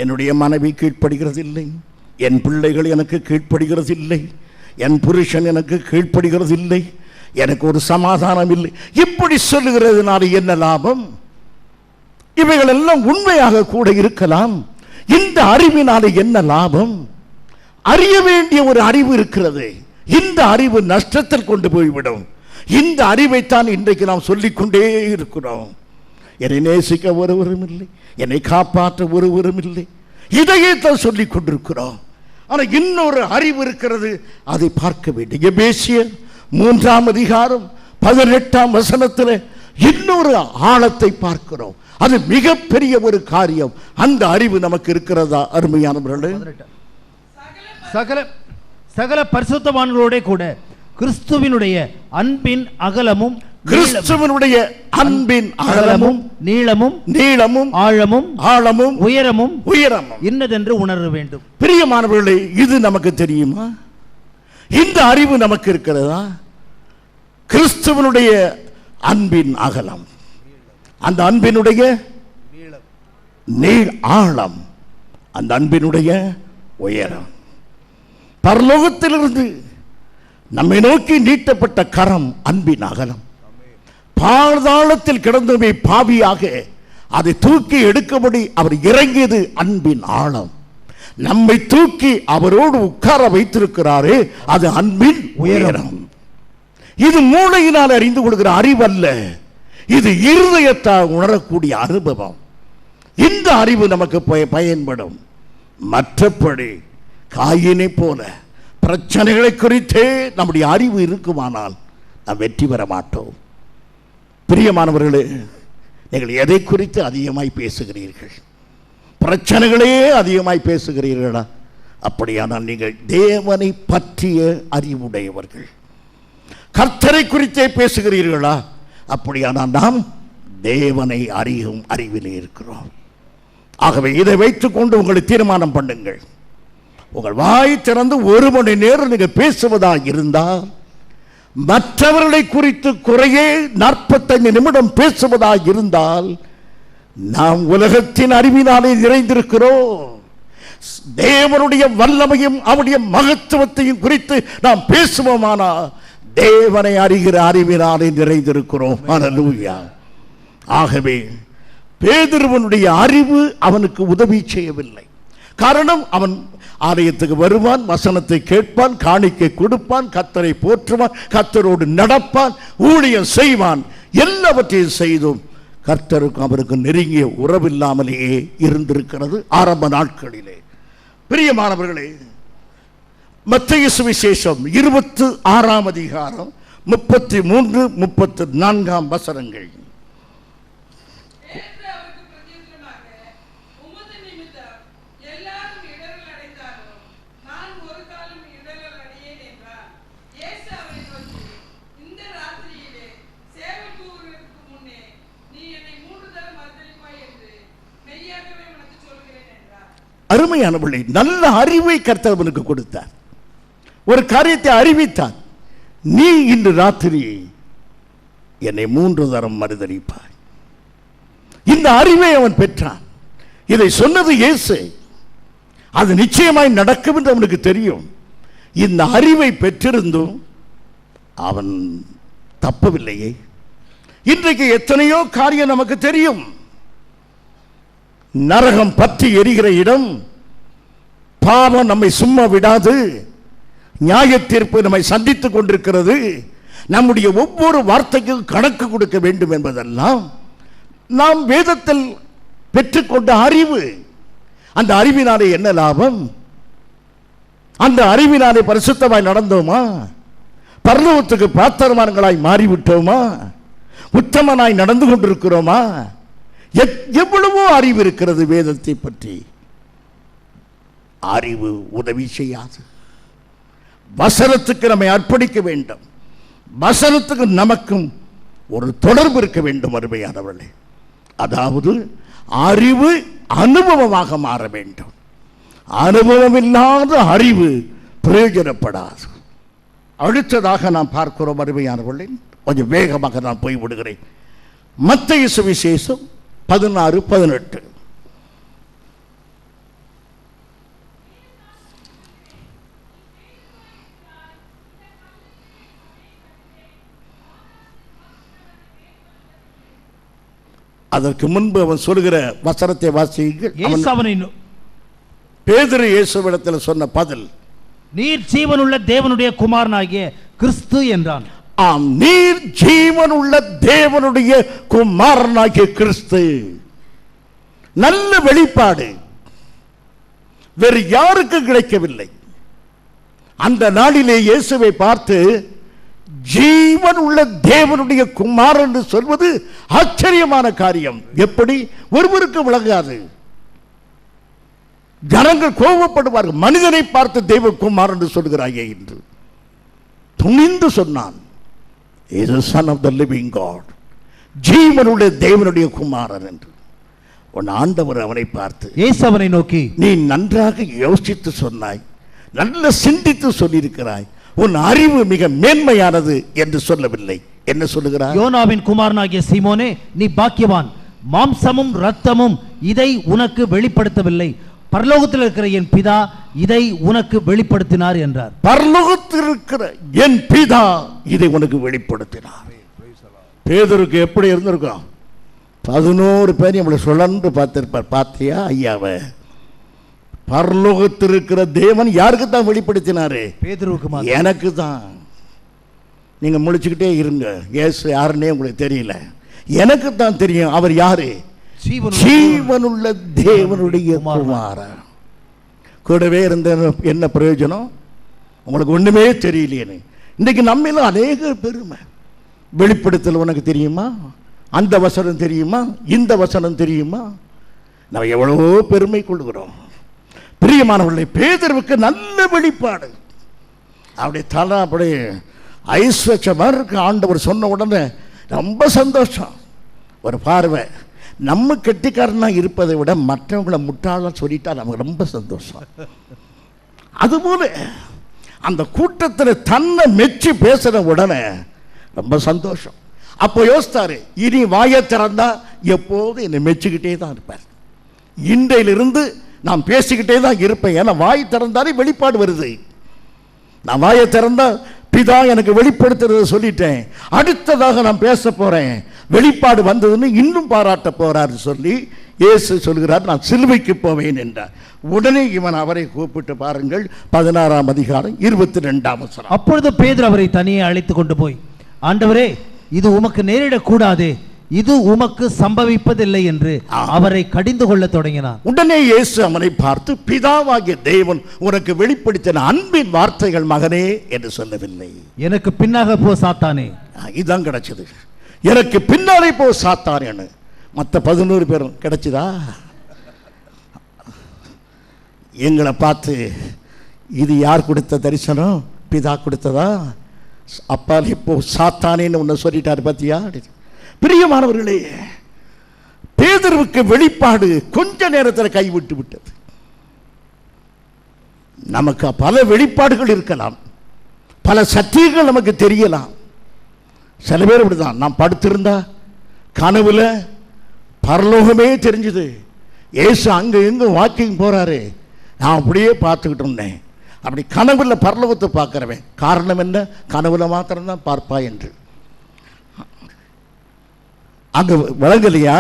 என்னுடைய மனைவி கீழ்ப்படுகிறது இல்லை, என் பிள்ளைகள் எனக்கு கீழ்ப்படுகிறது இல்லை, என் புருஷன் எனக்கு கீழ்ப்படுகிறது இல்லை, எனக்கு ஒரு சமாதானம் இல்லை. இப்படி சொல்லுகிறதுனால என்ன லாபம்? இவைகள் எல்லாம் உண்மையாக கூட இருக்கலாம். இந்த அறிவினால என்ன லாபம்? அறிய வேண்டிய ஒரு அறிவு இருக்கிறது. இந்த அறிவு நஷ்டத்தில் கொண்டு போய்விடும். இந்த அறிவைத்தான் இன்றைக்கு நாம் சொல்லிக்கொண்டே இருக்கிறோம். என்னை நேசிக்க ஒருவரும் இல்லை, என்னை காப்பாற்ற ஒருவரும் இல்லை, இதையே தான் சொல்லிக் கொண்டிருக்கிறோம். ஆனால் இன்னொரு அறிவு இருக்கிறது, அதை பார்க்க வேண்டும். எபேசியர் 3ஆம் அதிகாரம் 18ஆம் வசனத்தில் இன்னொரு ஆழத்தை பார்க்கிறோம். அது மிகப்பெரிய ஒரு காரியம். அந்த அறிவு நமக்கு இருக்கிறதா அருமையானவர்களே? சகல பரிசுத்தவான்களோட கூட கிறிஸ்துவினுடைய அன்பின் அகலமும் கிறிஸ்துவனுடைய அன்பின் அகலமும் நீளமும் ஆழமும் உயரமும் இன்னதென்று உணர வேண்டும். பிரியமானவர்களே, இது நமக்கு தெரியுமா? இந்த அறிவு நமக்கு இருக்கிறதா? கிறிஸ்துவனுடைய அன்பின் அகலம், அந்த அன்பினுடைய ஆழம், அந்த அன்பினுடைய உயரம், பரலோகத்திலிருந்து நம்மை நோக்கி நீட்டப்பட்ட கரம் அன்பின் அகலம், பாதாளத்தில் கிடந்தவை பாவியாக அதை தூக்கி எடுக்கும்படி அவர் இறங்கியது அன்பின் ஆழம். நம்மை தூக்கி அவரோடு உட்கார வைத்திருக்கிறாரே, அது அன்பின் உயரம். இது மூளையினால் அறிந்து கொள்கிற அறிவல்ல, இது இருதயத்தால் உணரக்கூடிய அனுபவம். இந்த அறிவு நமக்கு பயன்படும். மற்றபடி காயினை போல பிரச்சனைகளை குறித்தே நம்முடைய அறிவு இருக்குமானால் நாம் வெற்றி பெற மாட்டோம். பிரியமானவர்களே, நீங்கள் எதை குறித்து அதிகமாய் பேசுகிறீர்கள்? பிரச்சனைகளே அதிகமாய் பேசுகிறீர்களா? அப்படியானால் நீங்கள் தேவனை பற்றிய அறிவுடையவர்கள். கர்த்தரை குறித்தே பேசுகிறீர்களா? அப்படியானால் நாம் தேவனை அறியும் அறிவிலே இருக்கிறோம். ஆகவே இதை வைத்துக் கொண்டு உங்களை தீர்மானம் பண்ணுங்கள். உங்கள் வாய் திறந்து 1 மணி நேரம் நீங்கள் பேசுவதாக இருந்தால், மற்றவர்களை குறித்து குறையே 45 நிமிடம் பேசுவதாக இருந்தால், நாம் உலகத்தின் அறிவினாலே நிறைந்திருக்கிறோம். தேவனுடைய வல்லமையும் அவருடைய மகத்துவத்தையும் குறித்து நாம் பேசுவோமானால் தேவனை அறிகிற அறிவினாலே நிறைந்திருக்கிறோம். ஹல்லேலூயா. ஆகவே பேதுருவனுடைய அறிவு அவனுக்கு உதவி செய்யவில்லை. காரணம், அவன் ஆலயத்துக்கு வருவான், வசனத்தை கேட்பான், காணிக்கை கொடுப்பான், கர்த்தரை போற்றுவான், கர்த்தரோடு நடப்பான், ஊழியம் செய்வான். எல்லாவற்றையும் செய்தும் கர்த்தருக்கு அவருக்கு நெருங்கிய உறவில்லாமலேயே இருந்திருக்கிறது ஆரம்ப நாட்களிலே. பிரியமானவர்களே, மத்தேயு சுவிசேஷம் 26ஆம் அதிகாரம் 33, 34 வசனங்கள். அருமையானவர்களே, நல்ல அறிவை கர்த்தர் அவனுக்கு கொடுத்தார். ஒரு காரியத்தை அறிவித்தார், நீ இன்று ராத்திரி என்னை 3 தரம் மறுதலிப்பாய். இந்த அறிவை அவன் பெற்றான். இதை சொன்னது இயேசு. அது நிச்சயமாய் நடக்கும் என்று அவனுக்கு தெரியும். இந்த அறிவை பெற்றிருந்தும் அவன் தப்பவில்லையே. இன்றைக்கு எத்தனையோ காரியம் நமக்கு தெரியும். நரகம் பற்றி எரிகிற இடம், பாவம் நம்மை சும்மா விடாது, நியாய தீர்ப்பு நம்மை சந்தித்துக் கொண்டிருக்கிறது, நம்முடைய ஒவ்வொரு வார்த்தைக்கும் கணக்கு கொடுக்க வேண்டும் என்பதெல்லாம் நாம் வேதத்தில் பெற்றுக்கொண்ட அறிவு. அந்த அறிவினாலே என்ன லாபம்? அந்த அறிவினாலே பரிசுத்தமாய் நடந்தோமா? பரலோகத்துக்கு பாத்திரமானங்களாய் மாறிவிட்டோமா? உத்தமனாய் நடந்து கொண்டிருக்கிறோமா? எவ்வளவோ அறிவு இருக்கிறது வேதத்தை பற்றி. அறிவு உதவி செய்யாது. வசனத்துக்கு நம்மை அர்ப்பணிக்க வேண்டும். வசனத்துக்கு நமக்கும் ஒரு தொடர்பு இருக்க வேண்டும் அருமையானவர்களே. அதாவது அறிவு அனுபவமாக மாற வேண்டும். அனுபவம் இல்லாத அறிவு பிரயோஜனப்படாது. அடுத்ததாக நாம் பார்க்கிறோம் அருமையானவர்களே, கொஞ்சம் வேகமாக நான் போய்விடுகிறேன். மத்தேயு சுவிசேஷம் 16:18. அதற்கு முன்பு அவன் சொல்கிற வசனத்தை வாசியுங்கள். பேதுரு இயேசுவிடத்தில் சொன்ன பதில், நீர் ஜீவனுள்ள தேவனுடைய குமாரனாகிய கிறிஸ்து என்றான். ஆம், நீர் ஜீவனுள்ள தேவனுடைய குமாரனாகிய கிறிஸ்து. நல்ல வெளிப்பாடு வேறு யாருக்கும் கிடைக்கவில்லை. அந்த நாளிலே இயேசுவை பார்த்து ஜீவன் உள்ள தேவனுடைய குமாரன் என்று சொல்வது ஆச்சரியமான காரியம். எப்படி? ஒருவருக்கு விளங்காது. ஜனங்கள் கோபப்படுவார்கள், மனிதனை பார்த்து தெய்வ குமாரன் என்று சொல்கிறாயே என்று. துணிந்து சொன்னான், He is the son of the living God, ஜீவனுடைய தேவனுடைய குமாரன் என்று. உன் ஆண்டவர் அவனை பார்த்து, இயேசு அவனை நோக்கி, நீ நன்றாக யோசித்து சொன்னாய், நல்ல சிந்தித்து சொல்லியிருக்கிறாய், உன் அறிவு மிக மேன்மையானது என்று சொல்லவில்லை. என்ன சொல்லுகிறார்? யோனாவின் குமாரனாகிய சீமோனே, நீ பாக்கியவான், மாம்சமும் இரத்தமும் இதை உனக்கு வெளிப்படுத்தவில்லை, பரலோகத்தில் இருக்கிற என் பிதா இதை உனக்கு வெளிப்படுத்தினார் என்றார். பரலோகத்தில் இருக்கிற என் பிதா இதை உனக்கு வெளிப்படுத்தினார். பேதுருக்கு எப்படி இருந்திருக்கும்? 11 பேர் நம்மளை சுழன்று பார்த்திருப்பார். பார்த்தியா ஐயாவை? பரலோகத்தில் இருக்கிற தேவன் யாருக்கு தான் வெளிப்படுத்தினாரு? பேதுருக்கு. எனக்கு தான். நீங்க முழிச்சுக்கிட்டே இருங்க, இயேசு யாருன்னே உங்களுக்கு தெரியல, எனக்கு தான் தெரியும். அவர் யாரு? ஜீவனுள்ள தேவனுடைய குமாரன். கூடவே இருந்த என்ன பிரயோஜனம்? உங்களுக்கு ஒண்ணுமே தெரியலையே. இன்றைக்கு நம்மள அநேக பெருமை. வெளிப்படுத்தல் உனக்கு தெரியுமா? அந்த வசனம் தெரியுமா? இந்த வசனம் தெரியுமா? நம்ம எவ்வளவோ பெருமை கொள்கிறோம். பிரியமானவர்களே, பேதுருவுக்கு நல்ல வெளிப்பாடு. அப்படியே தலை அப்படியே ஐஸ்வர்யமா இருக்கு. ஆண்டவர் சொன்ன உடனே ரொம்ப சந்தோஷம். ஒரு பார்வை. நம்ம கெட்டிக்காரனா இருப்பதை விட மற்றவங்களை முட்டாளம் சொல்லிட்டா நமக்கு ரொம்ப சந்தோஷம். அதுபோல அந்த கூட்டத்தில் தன்னை மெச்சி பேசுற உடனே ரொம்ப சந்தோஷம். அப்போ யோசித்தாரு, இனி வாயை திறந்தா எப்போது என்னை மெச்சுக்கிட்டே தான் இருப்பார். இன்றையிலிருந்து நான் பேசிக்கிட்டே தான் இருப்பேன். ஏன்னா வாய் திறந்தாலே வெளிப்பாடு வருது. நான் வாயை திறந்தா பிதா எனக்கு வெளிப்படுத்துறதை சொல்லிட்டேன், அடுத்ததாக நான் பேச போறேன், வெளிப்பாடு வந்ததுன்னு இன்னும் பாராட்ட போறாரு சொல்லி இயேசு சொல்கிறார், நான் சிலுவைக்கு போவேன் என்றார். உடனே இவன் அவரை கூப்பிட்டு பாருங்கள், 16ஆம் அதிகாரம் 22ஆம் வசனம். அப்பொழுது பேதுரு அவரை தனியே அழைத்து கொண்டு போய், ஆண்டவரே, இது உமக்கு நேரிடக்கூடாதே, இது உமக்கு சம்பவிப்பதில்லை என்று அவரை கடிந்து கொள்ள தொடங்கினார். உடனே இயேசு அவனை பார்த்து, பிதாவாகிய தேவன் உனக்கு வெளிப்படுத்தின அன்பின் வார்த்தைகள் மகனே என்று சொல்லவில்லை. எனக்கு பின்னாக போ சாத்தானே. இதுதான் கிடைச்சது. எனக்கு பின்னாலே போ சாத்தானே. மற்ற 11 பேரும் கிடைச்சதா? எங்களை பார்த்து இது யார் கொடுத்த தரிசனம்? பிதா கொடுத்ததா? அப்பா இப்போ சாத்தானேன்னு உன்னை சொல்லிட்டாரு பார்த்தியா? பிரியமானவர்களே, பேதுருவுக்கு வெளிப்பாடு கொஞ்ச நேரத்தில் கைவிட்டு விட்டது. நமக்கு பல வெளிப்பாடுகள் இருக்கலாம், பல சத்தியங்கள் நமக்கு தெரியலாம். சில பேர் இப்படிதான், நான் படுத்திருந்தா கனவுல பரலோகமே தெரிஞ்சுது, ஏசு அங்க எங்க வாக்கிங் போறாரு, நான் அப்படியே பார்த்துக்கிட்டு இருந்தேன். அப்படி கனவுல பரலோகத்தை பார்க்கிறவன் காரணம் என்ன? கனவுல மாத்திரம்தான் பார்ப்பா என்று. அங்க விளங்கலையா?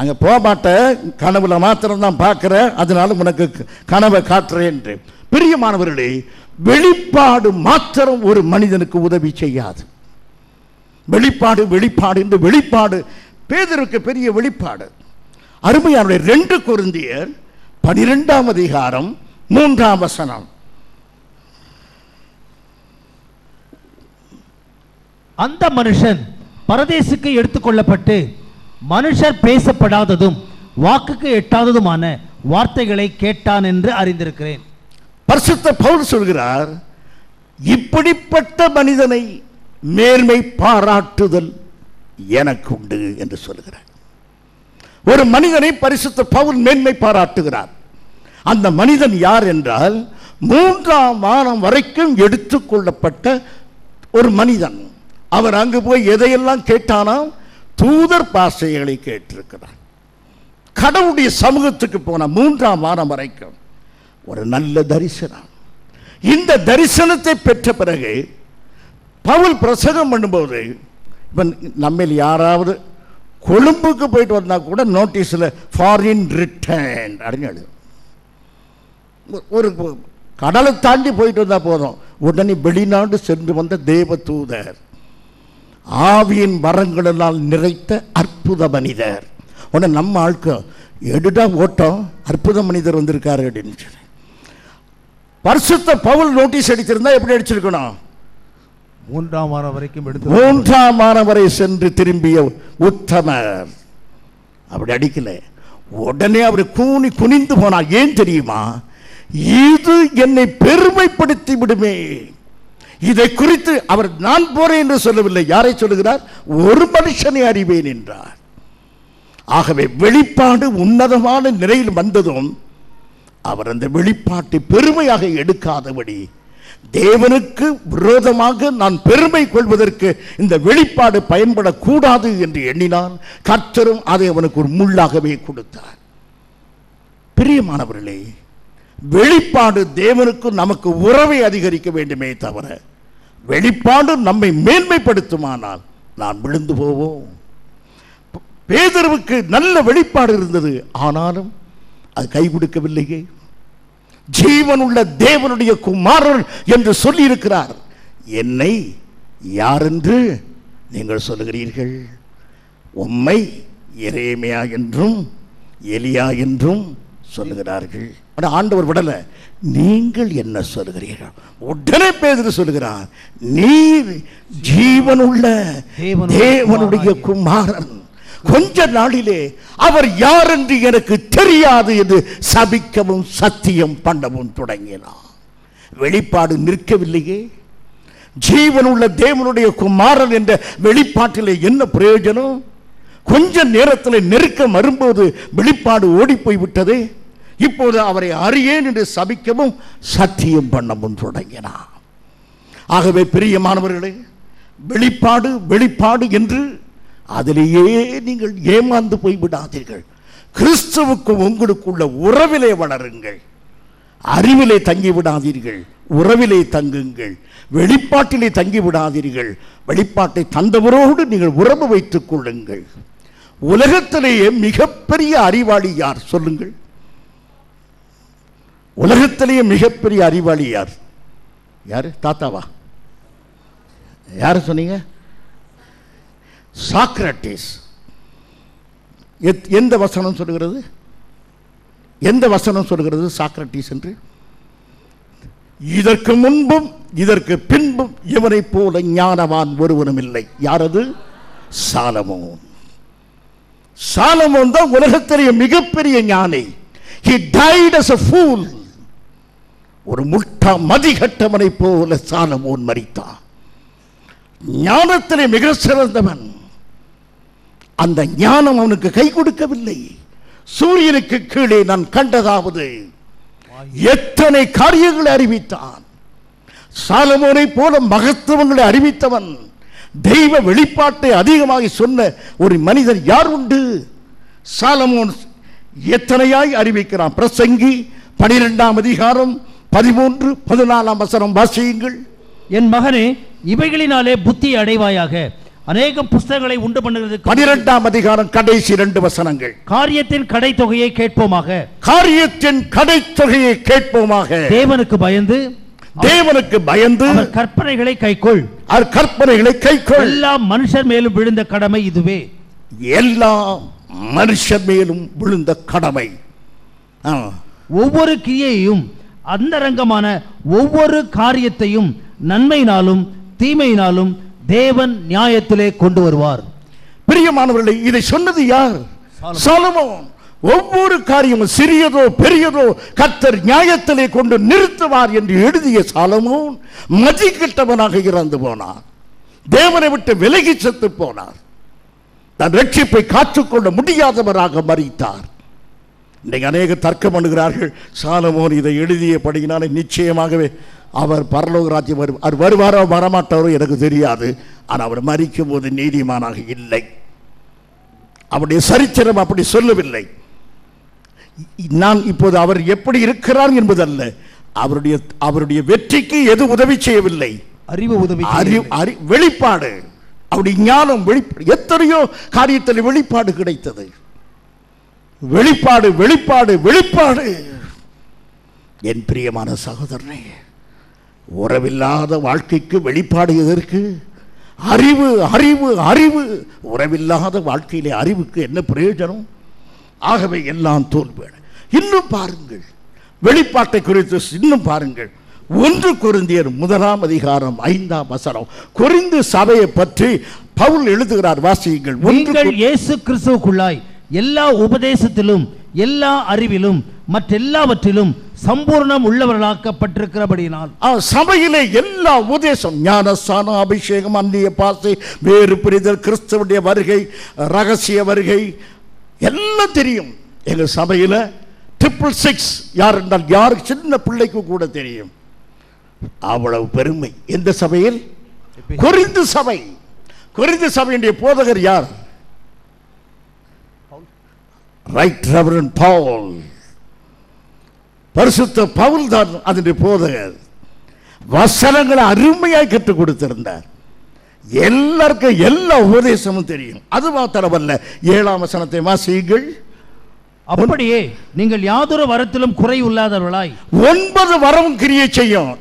அங்க போக மாட்டேன், கனவுல மாத்திரம்தான் பார்க்கிற, அதனால உனக்கு கனவை காட்டுறேன் என்று. பிரியமானவர்களே, வெளிப்பாடு மாத்திரம் ஒரு மனிதனுக்கு உதவி செய்யாது. வெளிப்பாடு வெளிப்பாடு என்று வெளிப்பாடு பேதுருக்கு பெரிய வெளிப்பாடு. அருமையானவர்களே, 2 கொரிந்தியர் 12ஆம் அதிகாரம் 3ஆம் வசனம். அந்த மனுஷன் பரதேசுக்கு எடுத்துக்கொள்ளப்பட்டு மனுஷர் பேசப்படாததும் வாக்குக்கு எட்டாததுமான வார்த்தைகளை கேட்டான் என்று அறிந்திருக்கிறேன். பரிசுத்த பவுல் சொல்கிறார், இப்படிப்பட்ட மனிதனை மேன்மை பாராட்டுதல் எனக்கு உண்டு என்று சொல்கிறார். ஒரு மனிதனை பரிசுத்த பவுல் மேன்மை பாராட்டுகிறார். அந்த மனிதன் யார் என்றால், 3ஆம் வானம் வரைக்கும் எடுத்துக்கொள்ளப்பட்ட ஒரு மனிதன். அவர் அங்கு போய் எதையெல்லாம் கேட்டானாம்? தூதர் பாஷைகளை கேட்டிருக்கிறார். கடவுளுடைய சமூகத்துக்கு போன 3ஆம் வானம் வரைக்கும் ஒரு நல்ல தரிசனம். இந்த தரிசனத்தை பெற்ற பிறகு பவுல் பிரசங்கம் பண்ணும்போது, இப்போ நம்ம யாராவது கொழும்புக்கு போயிட்டு வந்தா கூட நோட்டீஸில் ஃபாரின் ரிட்டர்ன் அப்படின்னு எழுதும். ஒரு கடலை தாண்டி போயிட்டு வந்தா போதும், உடனே வெளிநாடு சென்று வந்த தேவ தூதர், ஆவியின் வரங்களெல்லாம் நிறைத்த அற்புத மனிதர். உடனே நம்ம ஆட்கள் எடுடா ஓட்டம், அற்புத மனிதர் வந்திருக்காரு அப்படின்னு சொல்லி. பரிசுத்த பவுல் நோட்டீஸ் அடிச்சிருந்தா எப்படி அடிச்சிருக்கணும்? 3ஆம் வாரம் வரைக்கும் 3ஆம் வாரம் வரை சென்று திரும்பிய உத்தமர். அப்படி அடிக்கல, உடனே அவர் குனிந்து போனார். ஏன் தெரியுமா? இது என்னை பெருமைப்படுத்தி விடுமே. இதை குறித்து அவர் நான் போறேன் என்று சொல்லவில்லை. யாரை சொல்லுகிறார்? ஒரு மனுஷனை அறிவேன் என்றார். ஆகவே வெளிப்பாடு உன்னதமான நிலையில் வந்ததும் அவர் அந்த வெளிப்பாட்டை பெருமையாக எடுக்காதபடி, தேவனுக்கு விரோதமாக நான் பெருமை கொள்வதற்கு இந்த வெளிப்பாடு பயன்படக்கூடாது என்று எண்ணினான். கர்த்தரும் அதை அவனுக்கு ஒரு முள்ளாகவே கொடுத்தார். பிரியமானவர்களே, வெளிப்பாடு தேவனுக்கு நமக்கு உறவை அதிகரிக்க வேண்டுமே தவிர, வெளிப்பாடு நம்மை மேன்மைப்படுத்துமானால் நான் விழுந்து போவோம். பேதுருவுக்கு நல்ல வெளிப்பாடு இருந்தது, ஆனாலும் அது கை கொடுக்கவில்லையே. ஜீவனுள்ள தேவனுடைய குமாரன் என்று சொல்லி இருக்கிறார். என்னை யார் என்று நீங்கள் சொல்லுகிறீர்கள்? உம்மை எரேமியா என்றும் எலியா என்றும் சொல்லுகிறார்கள். ஆண்டவர் விடல, நீங்கள் என்ன சொல்லுகிறீர்கள்? உடனே பேதுரு சொல்லுகிறார், நீர் ஜீவனுள்ள தேவனுடைய குமாரன். கொஞ்ச நாளிலே அவர் யார் என்று எனக்கு தெரியாது என்று சபிக்கவும் சத்தியம் பண்ணவும் தொடங்கினார். வெளிப்பாடு நிற்கவில்லையே. ஜீவனுள்ள தேவனுடைய குமாரன் என்ற வெளிப்பாட்டிலே என்ன பிரயோஜனம்? கொஞ்ச நேரத்தில் நெருக்கம் வரும்போது வெளிப்பாடு ஓடி போய்விட்டதே. இப்போது அவரை அறியேன் என்று சபிக்கவும் சத்தியம் பண்ணவும் தொடங்கினார். ஆகவே பிரியமானவர்களே, வெளிப்பாடு வெளிப்பாடு என்று அதிலேயே நீங்கள் ஏமாந்து போய்விடாதீர்கள். கிறிஸ்துவுக்கு உங்களுக்குள்ள உறவிலே வளருங்கள். அறிவிலே தங்கி விடாதீர்கள், உறவிலே தங்குங்கள். வெளிப்பாட்டிலே தங்கி விடாதீர்கள். வெளிப்பாட்டை தந்தவரோடு நீங்கள் உறவு வைத்துக் கொள்ளுங்கள். உலகத்திலேயே மிகப்பெரிய அறிவாளி யார் சொல்லுங்கள்? உலகத்திலேயே மிகப்பெரிய அறிவாளி யார்? யாரு? தாத்தாவா? யாரு சொன்னீங்க? சாக்ரட்டிஸ். எந்த வசனம் சொல்லுகிறது? எந்த வசனம் சொல்லுகிறது சாக்ரட்டிஸ் என்று? இதற்கு முன்பும் இதற்கு பின்பும் இவனை போல ஞானவான் ஒருவனும் இல்லை. யாரது? சாலமோன். சாலமோன் தான் உலகத்திலேயே மிகப்பெரிய ஞானி. He died as a fool. ஒரு முட்டா மதிகட்டவனை போல சாலமோன் மரித்தான். ஞானத்திலே மிக சிறந்தவன். அந்த ஞானம் அவனுக்கு கை கொடுக்கவில்லை. சூரியனுக்கு கீழே நான் கண்டதாவது எத்தனை காரியங்களை அறிவித்தான். சாலமோனை போல மகத்துவங்களை அறிவித்தவன், தெய்வ வெளிப்பாட்டை அதிகமாக சொன்ன ஒரு மனிதன் யார் உண்டு? சாலமோன் எத்தனையாய் அறிவிக்கிறான். பிரசங்கி 12ஆம் அதிகாரம் 13-14 வசனம் வாசியுங்கள். என் மகனே, இவைகளினாலே புத்தி அடைவாயாக. அநேக புஸ்தகங்களை உண்டு பண்ணுகிறது. 12ஆம் அதிகாரம் கடைசி 2 வசனங்கள். காரியத்தின் கடைத்தொகையை கேட்போமாக. காரியத்தின் கடைத்தொகையை கேட்போமாக. தேவனுக்கு பயந்து அவர் கற்பனைகளை கைக்கொள். அவர் கற்பனைகளை கைக்கொள். எல்லா மனுஷர் மேலும் விழுந்த கடமை இதுவே. எல்லா மனுஷர் மேலும் விழுந்த கடமை. ஒவ்வொரு கிரியையையும், அந்தரங்கமான ஒவ்வொரு காரியத்தையும் நன்மையினாலும் தீமையினாலும் தேவன் நியாயத்திலே கொண்டு வருவார். பிரியமானவர்களே, இதை சொன்னது யார்? சாலமோன். ஒவ்வொரு காரியமும் சிறியதோ பெரியதோ கர்த்தர் நியாயத்திலே கொண்டு நிறுத்துவார் என்று எழுதிய சாலமோன் மதிக்கெட்டவனாக இறந்து போனார். தேவனை விட்டு விலகி செத்து போனார். தன் ரட்சிப்பை காத்துக்கொள்ள முடியாதவராக மரித்தார். இன்றைக்கு அநேக தர்க்கம் பண்ணுகிறார்கள். சாலமோன் இதை எழுதியபடியினாலே நிச்சயமாகவே அவர் பரலோக ராஜ்யம் அவர் வருவாரோ வரமாட்டாரோ எனக்கு தெரியாது. ஆனால் அவர் மரிக்கும் போது நீதிமானாக இல்லை. அவருடைய சரித்திரம் அப்படி சொல்லவில்லை. நான் இப்போது அவர் எப்படி இருக்கிறார் என்பதல்ல, அவருடைய வெற்றிக்கு எது உதவி செய்யவில்லை? அறிவு உதவி, வெளிப்பாடு, அவருடைய ஞானம். எத்தனையோ காரியத்தில் வெளிப்பாடு கிடைத்தது. வெளிப்பாடு வெளிப்பாடு வெளிப்பாடு. என் பிரியமான சகோதரனே, உறவில்லாத வாழ்க்கைக்கு வெளிப்பாடு எதற்கு? அறிவு அறிவு அறிவு. உறவில்லாத வாழ்க்கையிலே அறிவுக்கு என்ன பிரயோஜனம்? ஆகவே எல்லாம் தோல்வி. இன்னும் பாருங்கள், வெளிப்பாட்டை குறித்து இன்னும் பாருங்கள். 1 கொரிந்தியர் 1ஆம் அதிகாரம் 5ஆம் வசனம். கொரிந்து சபையை பற்றி பவுல் எழுதுகிறார். வாசியுங்கள். நீங்கள் இயேசு கிறிஸ்துவுக்குள்ளாய் எல்லா உபதேசத்திலும் எல்லா அறிவிலும் மற்றெல்லாவற்றிலும் சம்பூர்ணம் உள்ளவர்களாக்கப்பட்டிருக்கிறபடியினால். சபையிலே எல்லா உபதேசம், ஞானஸ்நானம், அபிஷேகம், அந்நிய பாசை, வேறு பிரிதல், கிறிஸ்துவுடைய வருகை, ரகசிய வருகை எல்லாம் தெரியும். எங்க சபையில் 666 யார் என்றால் யார் சின்ன பிள்ளைக்கு கூட தெரியும். அவ்வளவு பெருமை. எந்த சபையில்? கொரிந்து சபை. கொரிந்து சபையுடைய போதகர் யார்? Right reverend Paul. பரிசுத்த பவுல் தான் அதனுடைய போதகர். வசனங்களை அருமையாக கற்றுக் கொடுத்திருந்தார். எல்லாருக்கும் எல்லா உபதேசமும் தெரியும். அது மாத்திரமல்ல, 7ஆம் வசனத்தை வாசியுங்கள். அப்படியே நீங்கள் யாதொரு வரத்திலும் குறை இல்லாதவர்களாய். 9 வரமும் கிரியை செய்யும்.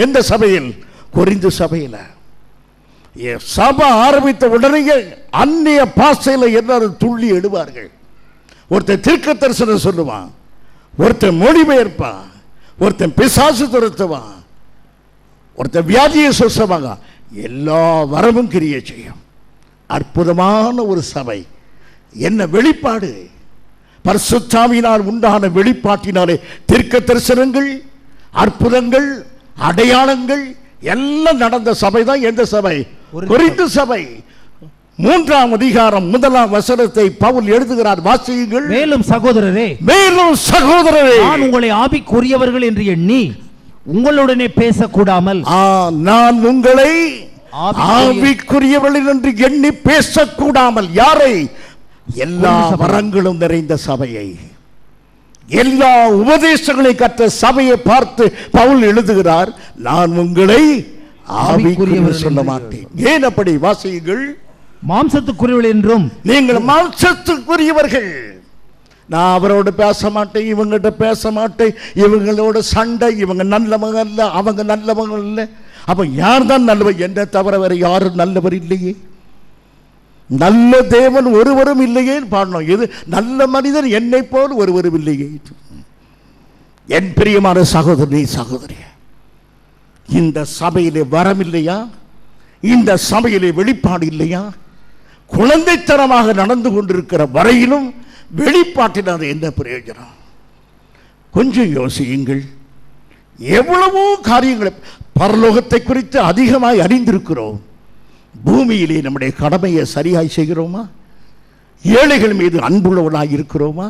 எந்த சபையில்? கொரிந்து சபையில். சபை ஆரம்பித்த உடனே அந்நிய பாசையில் எல்லாரும் துள்ளி எடுவார்கள். ஒருத்தன் தீர்க்க தரிசனம் சொல்லுவான், ஒருத்தன் மொழிபெயர்ப்பான், ஒருத்தன் பிசாசு துரத்துவான், ஒருத்தன் வியாதியை சுசமாக. எல்லா வரமும் கிரியை செய்யும். அற்புதமான ஒரு சபை. என்ன வெளிப்பாடு! பரிசுத்தாவியினால் உண்டான வெளிப்பாட்டினாலே தீர்க்க தரிசனங்கள், அற்புதங்கள், அடையாளங்கள் எல்லாம் நடந்த சபை தான் எந்த சபை? கொரிந்து சபை. 3ஆம் அதிகாரம் 1ஆம் வசனத்தை பவுல் எழுதுகிறார். வாசியுங்கள். மேலும் சகோதரரே, நான் உங்களை ஆவிக்குரியவர்கள் என்று எண்ணி உங்களுடனே பேசக்கூடாமல், நான் உங்களை ஆவிக்குரியவர்கள் என்று எண்ணி பேசக்கூடாமல். யாரை? எல்லா வரங்களும் நிறைந்த சபையை, எல்லா உபதேசங்களை கற்ற சபையை பார்த்து பவுல் எழுதுகிறார், நான் உங்களை ஆவிக்குரியவர் சொல்ல மாட்டேன். ஏன் அப்படி? வாசியுங்கள். மாம்சத்துக்குரியவர்கள் என்றும் நீங்கள் மாம்சத்துக்குரியவர்கள். நான் அவரோட பேச மாட்டேன், இவங்ககிட்ட பேச மாட்டேன், இவங்களோட சண்டை, இவங்க நல்லவங்க அல்ல, அவங்க நல்லவங்க இல்ல. அப்ப யார் தான் நல்லவர்? என்ன தவிர வேற யாரும் நல்லவர் இல்லையே. நல்ல தேவன் ஒருவரும் இல்லையே பாடணும். இது நல்ல மனிதன் என்னை போல் ஒருவரும் இல்லையே. என் பிரியமான சகோதரி சகோதரி, இந்த சபையிலே வரம் இல்லையா? இந்த சபையிலே வெளிப்பாடு இல்லையா? குழந்தைத்தனமாக நடந்து கொண்டிருக்கிற வரையிலும் வெளிப்பாட்டினால் என்ன பிரயோஜனம்? கொஞ்சம் யோசியுங்கள். எவ்வளவோ காரியங்களை பரலோகத்தை குறித்து அதிகமாய் அறிந்திருக்கிறோம். பூமியிலே நம்முடைய கடமையை சரியாய் செய்கிறோமா? ஏழைகள் மீது அன்புள்ளவனாய் இருக்கிறோமா?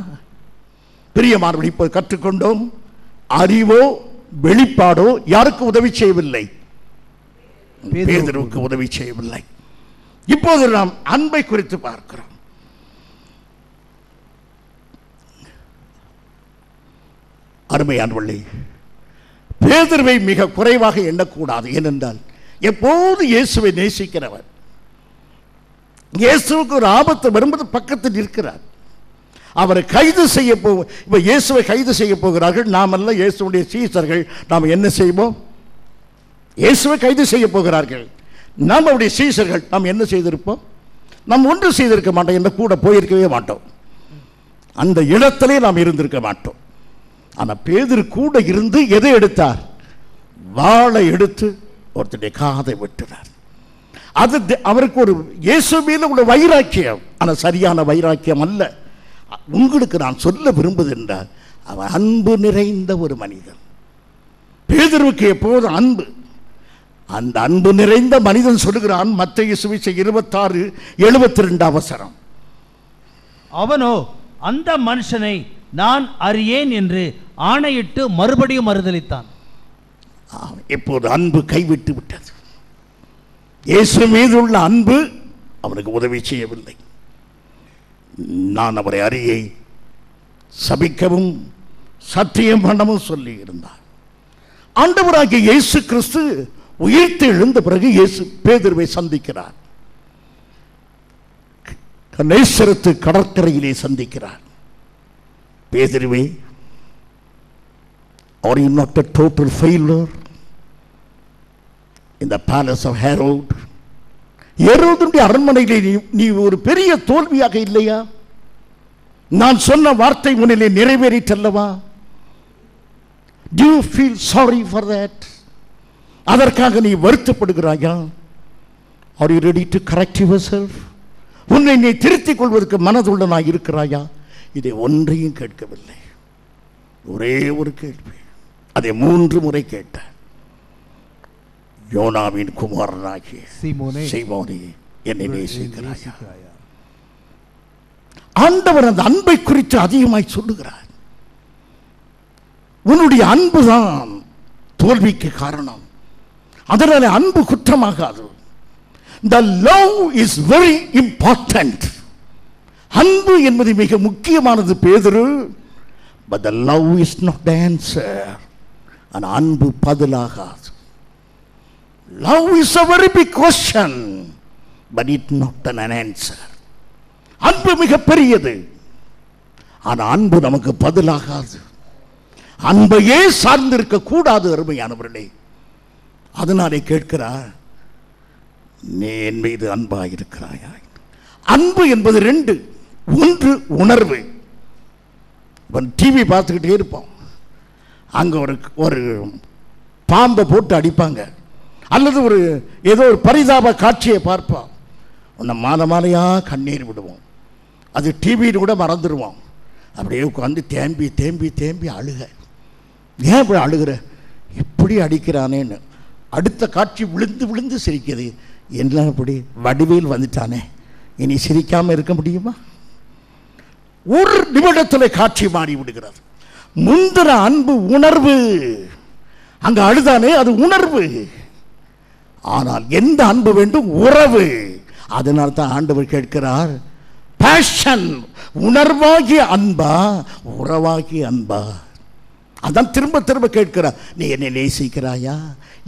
பிரியமானவர்கள், இப்போ கற்றுக்கொண்டோம். அறிவோ வெளிப்பாடோ யாருக்கு உதவி செய்யவில்லை? பேதுருவுக்கு உதவி செய்யவில்லை. இப்போது நாம் அன்பை குறித்து பார்க்கிறோம். அருமையானவர்களே, பேதுருவை மிக குறைவாக எண்ணக்கூடாது. ஏனென்றால் எப்போது இயேசுவை நேசிக்கிறவர், இயேசுவுக்கு ஒரு ஆபத்து வரும்போது பக்கத்தில் இருக்கிறார். அவரை கைது செய்ய இப்ப இயேசுவை கைது செய்ய போகிறார்கள். நாம் அல்ல, இயேசுடைய சீசர்கள். நாம் என்ன செய்வோம்? இயேசுவை கைது செய்ய போகிறார்கள். நாம் அவருடைய சீசர்கள். நாம் என்ன செய்திருப்போம்? நாம் ஒன்று செய்திருக்க மாட்டோம். என்ன கூட போயிருக்கவே மாட்டோம். அந்த இடத்திலே நாம் இருந்திருக்க மாட்டோம். ஆனால் பேதுரு கூட இருந்து எதை எடுத்தார்? வாளை எடுத்து ஒருத்தருடைய காதை வெட்டினார். அது அவருக்கு ஒரு இயேசு மீது உள்ள வைராக்கியம். ஆனால் சரியான வைராக்கியம் அல்ல. உங்களுக்கு நான் சொல்ல விரும்புவது என்றால், அவன் அன்பு நிறைந்த ஒரு மனிதன். பேதுருவுக்கு எப்போது அன்பு. அந்த அன்பு நிறைந்த மனிதன் சொல்லுகிறான், மத்தேயு சுவிசேஷம் 26:72 அவனோ அந்த மனுஷனை நான் அறியேன் என்று ஆணையிட்டு மறுபடியும் மறுதலித்தான். இப்போது அன்பு கைவிட்டு விட்டது. இயேசு மீது உள்ள அன்பு அவனுக்கு உதவி செய்யவில்லை. நான் அவரை அறியை சபிக்கவும் சத்தியம் பண்ணவும் சொல்லி இருந்தார். ஆண்டவராகிய இயேசு கிறிஸ்து உயிர்த்து எழுந்த பிறகு இயேசு பேதுருவை சந்திக்கிறார். கனேசரத்து கடற்கரையிலே சந்திக்கிறார். பேதுருவே, are you not a total failure in the palace of Herod? ஹெரோதுடைய அரண்மனையிலே நீ ஒரு பெரிய தோல்வியாக இல்லையா? நான் சொன்ன வார்த்தை முன்னிலே நிறைவேறிட்டல்லவா? Do you feel sorry for that? அதற்காக நீ வருத்தப்படுகிறாயா? Are you ready to correct yourself? உன்னை நீ திருத்திக் கொள்வதற்கு மனதுள்ளனாய் இருக்கிறாயா? இதை ஒன்றையும் கேட்கவில்லை. ஒரே ஒரு கேள்வி, அதை 3 முறை கேட்டார். யோனாவின் குமாரனாகிய சீமோனே, என்னை நேசிக்கிறாயா? ஆண்டவர் அந்த அன்பை குறித்து அதிகமாய் சொல்லுகிறார். உன்னுடைய அன்புதான் தோல்விக்கு காரணம். அதனால அன்பு குற்றமாகாது. The love is very important. அன்பு என்பது மிக முக்கியமானது பேதுரு. But the love is not the answer. அந்த அன்பு பதிலாகாது. Love is a very big question, but it not an answer. அன்பு மிக பெரியது, ஆனால் அன்பு நமக்கு பதிலாகாது. அன்பையே சார்ந்திருக்க கூடாது. அருமையானவர்களே, அதனாலே கேட்கிறார், நீ என் மீது அன்பாயிருக்கிறாயா? அன்பு என்பது 2. ஒன்று உணர்வு. டிவி பார்த்துக்கிட்டே இருப்போம், அங்கே ஒரு பாம்பை போட்டு அடிப்பாங்க, அல்லது ஏதோ ஒரு பரிதாப காட்சியை பார்ப்போம். உன்னை மாலையாக கண்ணீர் விடுவோம். அது டிவின்னு கூட மறந்துடுவோம். அப்படியே உட்காந்து தேம்பி தேம்பி தேம்பி அழுக. ஏன் இப்படி அழுகிற? இப்படி அடிக்கிறானேன்னு. அடுத்த காட்சி விழுந்து விழுந்து சிரிக்குது. என்ன இப்படி வடிவேல் வந்துட்டானே, இனி சிரிக்காமல் இருக்க முடியுமா? ஒரு நிமிடத்தில் காட்சி மாறி விடுகிறது. முந்தின அன்பு உணர்வு. அங்க அழுதானே, அது உணர்வு. ஆனால் எந்த அன்பு வேண்டும்? உறவு. அதனால தான் ஆண்டவர் கேட்கிறார், பேஷன், உணர்வாகிய அன்பா உறவாகிய அன்பா? அதான் திரும்ப திரும்ப கேட்கிறார், நீ என்னை நேசிக்கிறாயா,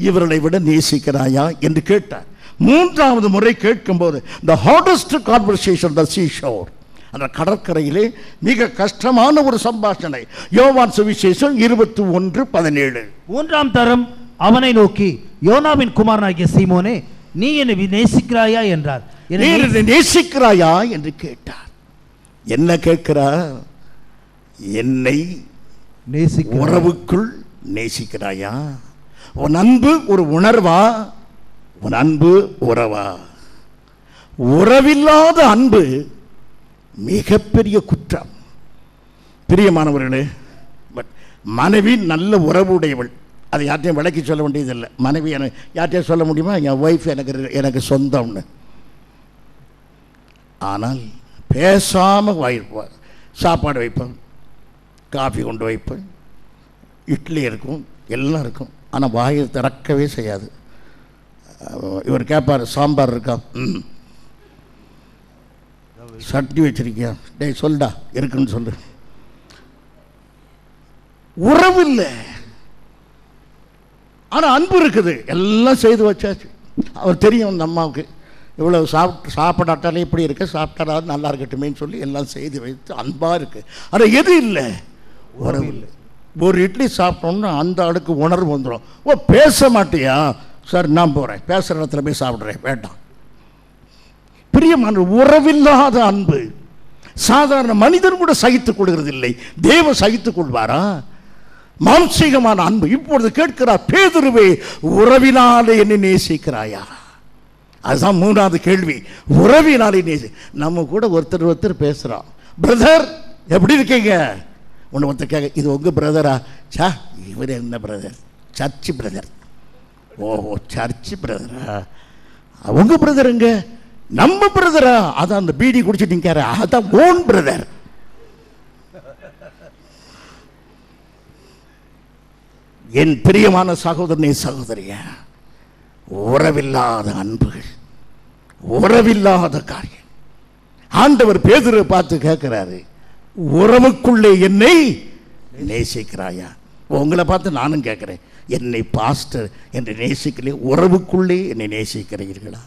இவர்களை விட நேசிக்கிறாயா என்று கேட்டார். 3வது முறை கேட்கும்போது the hardest conversation the seashore, அந்த கடற்கரையிலே மிக கஷ்டமான ஒரு சம்பாஷணை. யோவான் சுவிசேஷம் 21:17. 3ஆம் தரம் அவனை நோக்கி, யோனாவின் குமாரனாகிய சீமோனே, நீ என்னை நேசிக்கிறாயா என்றார். நீ என்னை நேசிக்கிறாயா என்று கேட்டார். என்ன கேட்கிறார்? என்னை உறவுக்குள் நேசிக்கிறாயா? உன் அன்பு ஒரு உணர்வா? உன் அன்பு உறவா? உறவில்லாத அன்பு மிகப்பெரிய குற்றம். பிரியமானவர்களே, மனைவி நல்ல உறவுடையவள், அதை யார்ட்டையும் விளக்கி சொல்ல வேண்டியதில்லை. மனைவி எனக்கு யார்ட்டையும் சொல்ல முடியுமா, என் ஒய்ஃப் எனக்கு சொந்தம்னு? ஆனால் பேசாமல் வாயிருப்பார். சாப்பாடு வைப்பேன், காஃபி கொண்டு வைப்பேன், இட்லி இருக்கும், எல்லாம் இருக்கும். ஆனால் வாயை திறக்கவே செய்யாது. இவர் கேட்பார், சாம்பார் இருக்கா? சட்னி வச்சிருக்கியா? டேய் சொல்டா, இருக்குன்னு சொல்லு. உறவு இல்லை, ஆனால் அன்பு இருக்குது. எல்லாம் செய்து வச்சாச்சு. அவர் தெரியும் இந்த அம்மாவுக்கு இவ்வளவு சாப்பிடாட்டாலே இப்படி இருக்க, சாப்பிட்டாலும் நல்லா இருக்கட்டுமேன்னு சொல்லி எல்லாம் செய்து வைத்து அன்பாக இருக்கு. ஆனால் எது இல்லை? உறவு இல்லை. ஒரு இட்லி சாப்பிட்டோம்னா அந்த ஆளுக்கு உணர்வு வந்துடும். ஓ பேச மாட்டியா? சார் நான் போகிறேன், பேசுகிற இடத்துல போய் சாப்பிட்றேன், வேண்டாம். பிரியமான உறவில்லாத அன்பு சாதாரண மனிதன் கூட சகித்துக் கொள்கிறது இல்லை. தேவன் சகித்துக் கொள்வாரா? மாம்சீகமான அன்பு. இப்பொழுது கேட்கிறார், பேதுருவே உறவினாலே என்னை நேசிக்கிறாயா? அதுதான் மூணாவது கேள்வி. உறவினாலே நேசி. நம்ம கூட ஒருத்தர் பேசுகிறோம், பிரதர் எப்படி இருக்கீங்க? ஒன்று ஒருத்தர் கேட்க, இது உங்கள் பிரதரா? சா இவர் என்ன பிரதர்? Church brother. ஓஹோ சர்ச்சு பிரதரா? உங்கள் பிரதருங்க? நம்ம பிரதரா? அதான் அந்த பீடி குடிச்சிட்டீங்க, அதான் ஓன் பிரதர். என் பிரியமான சகோதரனே சகோதரிய, உறவில்லாத அன்புகள், உறவில்லாத காரியம். ஆண்டவர் பேதுருவை பார்த்து கேட்கிறாரு, உறவுக்குள்ளே என்னை நேசிக்கிறாயா? உங்களை பார்த்து நானும் கேட்கிறேன், என்னை பாஸ்டர் என்று நேசிக்கலே, உறவுக்குள்ளே என்னை நேசிக்கிறீர்களா?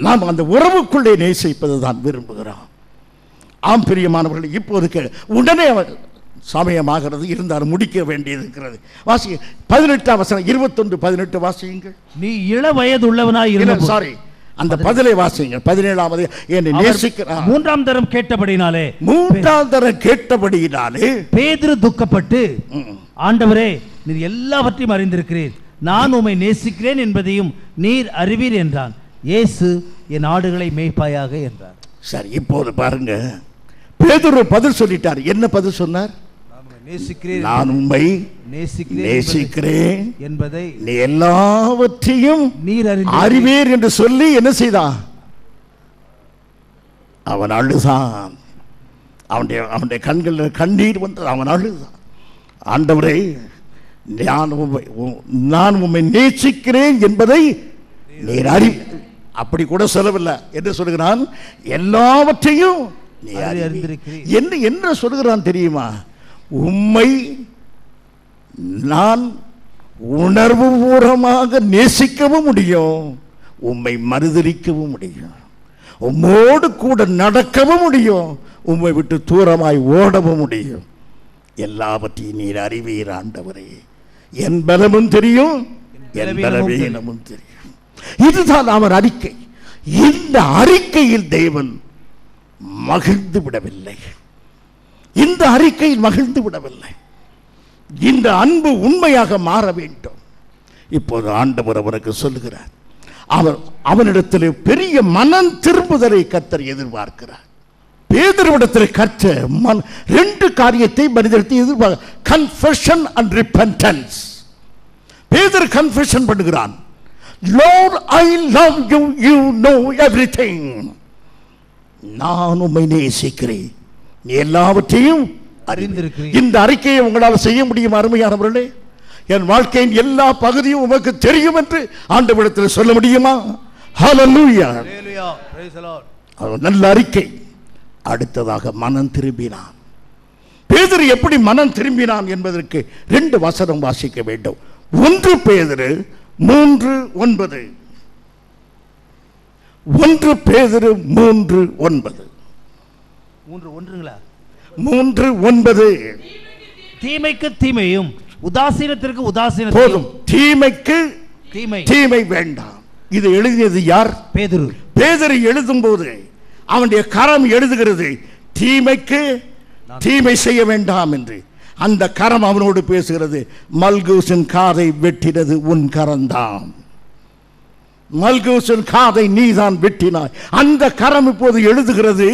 நாம் அந்த உறவுக்குள்ளே நேசிப்பது தான் விரும்புகிறோம். ஆம் பிரியமானவர்கள், இப்போது உடனே சமயமாகிறது, இருந்தாலும் முடிக்க வேண்டியது இருக்கிறது. வாசிங்க 18 வசனம், 21-18 வாசியுங்கள். நீ இள வயது உள்ளவனாய் இருந்த, சாரி அந்த 17 வாசியுங்கள். 17வது, என்னை நேசிக்கிறார். மூன்றாம் தரம் கேட்டபடியினாலே பேதுரு துக்கப்பட்டு, ஆண்டவரே நீர் எல்லாவற்றையும் அறிந்திருக்கிறீர், நான் உம்மை நேசிக்கிறேன் என்பதையும் நீர் அறிவீர் என்றான். இயேசு என் ஆடுகளை மேய்ப்பாயாக என்றார். சரி, இப்போது பாருங்க, பேதுரு பதில் சொல்லிட்டார். என்ன பதில் சொன்னார்? நான் உம்மை நேசிக்கிறேன் என்பதை நீ எல்லாவற்றையும் நீர் அறிவீர் என்று சொல்லி என்ன செய்தான்? அவன் அழுதான். அவனுடைய கண்களில் கண்ணீர் வந்தது. அவன் அழுதான். ஆண்டவரே நான் உம்மை நேசிக்கிறேன் என்பதை நீர் அப்படி கூட சொல்லவில்லை. என்று சொல்கிறான், எல்லாவற்றையும் நீ அறிந்திருக்கிறீர். என்ன சொல்கிறான் தெரியுமா? உம்மை நான் உணர்வு பூர்வமாக நேசிக்கவும் முடியும், உம்மை மறுதலிக்கவும் முடியும், உம்மோடு கூட நடக்கவும் முடியும், உம்மை விட்டு தூரமாய் ஓடவும் முடியும். எல்லாவற்றையும் நீர் அறிவீர் ஆண்டவரே. என் பலமும் தெரியும், என் பலவீனமும் தெரியும். இதுதான் அவர் அறிக்கை. இந்த அறிக்கையில் தேவன் மகிழ்ந்து விடவில்லை. இந்த அறிக்கையில் மகிழ்ந்து விடவில்லை. இந்த அன்பு உண்மையாக மாற வேண்டும். இப்போது ஆண்டவர் அவனுக்கு சொல்லுகிறார், அவனிடத்தில் பெரிய மனம் திரும்புதலை கர்த்தர் எதிர்பார்க்கிறார். பேதுருவிடத்தில் கர்த்தர் 2 காரியத்தை மனிதத்தை எதிர்பார்க்க, கன்ஃபெஷன் அண்ட் ரிபென்டன்ஸ். பேதுரு கன்ஃபெஷன் பண்ணுகிறான், Lord, I love you, you know everything. நான் உம்மை நேசிக்கிறேன், நீ எல்லாவற்றையும் அறிந்திருக்கிறீர். இந்த அறிக்கையை உங்களால் செய்ய முடியும் அருமையானவர்களே? என் வாழ்க்கையின் எல்லா பகுதியும் உமக்கு தெரியும் என்று ஆண்டவரிடத்தில் சொல்ல முடியுமா? ஹல்லேலூயா, பிரைஸ் தி லார்ட். நல்ல அறிக்கை. அடுத்ததாக மனம் திரும்பினான். பேதுரு எப்படி மனம் திரும்பினான் என்பதற்கு 2 வசனம் வாசிக்க வேண்டும். 1 பேதுரு 3:9. 1 பேதுரு 3:9. 3:9. தீமைக்கு தீமையும் உதாசீனத்திற்கு உதாசீனம். போதும், தீமைக்கு தீமை வேண்டாம். இது எழுதியது யார்? பேதுரு. பேதுரு எழுதும் போது அவனுடைய கரம் எழுதுகிறது, தீமைக்கு தீமை செய்ய வேண்டாம் என்று. அந்த கரம் அவனோடு பேசுகிறது, மல்கூசின் காதை வெட்டினது உன் கரம்தான், மல்கூசின் காதை நீதான் வெட்டினாய். அந்த கரம் இப்போது எழுதுகிறது,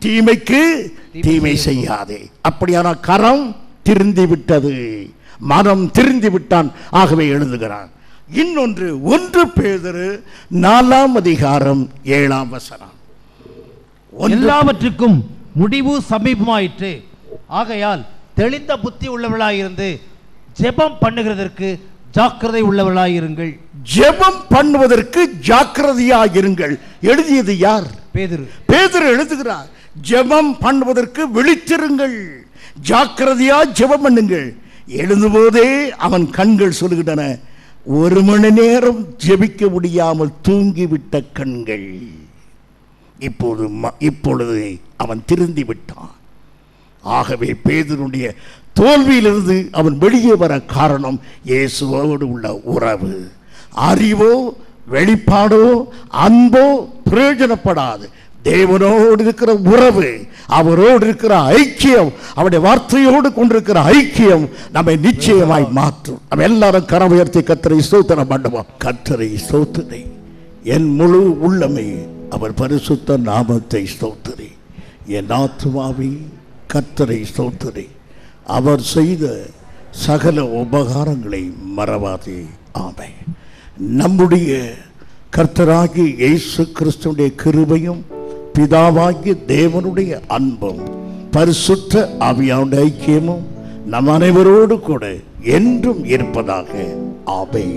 தீமைக்கு தீமை செய்யாதே. அப்படியான கரம் திருந்தி விட்டது, மனம் திருந்தி விட்டான், ஆகவே எழுதுகிறான். இன்னொன்று 1 பேதுரு 4:7. எல்லாவற்றுக்கும் முடிவு சமீபமாயிற்று, ஆகையால் தெளிந்த புத்தி உள்ளவர்களாயிருந்து ஜெபம் பண்ணுகிறதற்கு ஜாக்கிரதை உள்ளவர்களாயிருங்கள். ஜெபம் பண்ணுவதற்கு ஜாக்கிரதையாயிருங்கள். எழுதியது யார்? பேதுரு. பேதுரு எழுதுகிறார், ஜெபம் பண்ணுவதற்கு விழித்திருங்கள், ஜாக்கிரதையா ஜெபம் பண்ணுங்கள். எழுதும்போதே அவன் கண்கள் சொல்லுகின்றன, 1 மணி நேரம் ஜெபிக்க முடியாமல் தூங்கிவிட்ட கண்கள். இப்பொழுது அவன் திருந்தி விட்டான். ஆகவே பேதுருடைய தோல்வியிலிருந்து அவன் வெளியே வர காரணம் இயேசுவோடு உள்ள உறவு. அறிவோ வெளிப்பாடோ அன்போ பிரயோஜனப்படாது. தேவனோடு இருக்கிற உறவு, அவரோடு இருக்கிற ஐக்கியம், அவருடைய வார்த்தையோடு கொண்டிருக்கிற ஐக்கியம் நம்மை நிச்சயமாய் மாற்றும். நம்ம எல்லாரும் கரம் உயர்த்தி கர்த்தரை ஸ்தோத்திரம் பண்ணுவோம். கர்த்தரை ஸ்தோத்திரி, என் முழு உள்ளமே அவர் பரிசுத்த நாமத்தை ஸ்தோத்திரி. என் ஆத்துமாவே கர்த்தரை ஸ்தோத்திரி, அவர் செய்த சகல உபகாரங்களை மறவாதே. ஆமென். நம்முடைய கர்த்தராகிய இயேசு கிறிஸ்துவின் கிருபையும் பிதாவாகிய தேவனுடைய அன்பும் பரிசுத்த ஆவியானுடைய ஐக்கியமும் நம் அனைவரோடு கூட என்றும் இருப்பதாக. ஆமென்.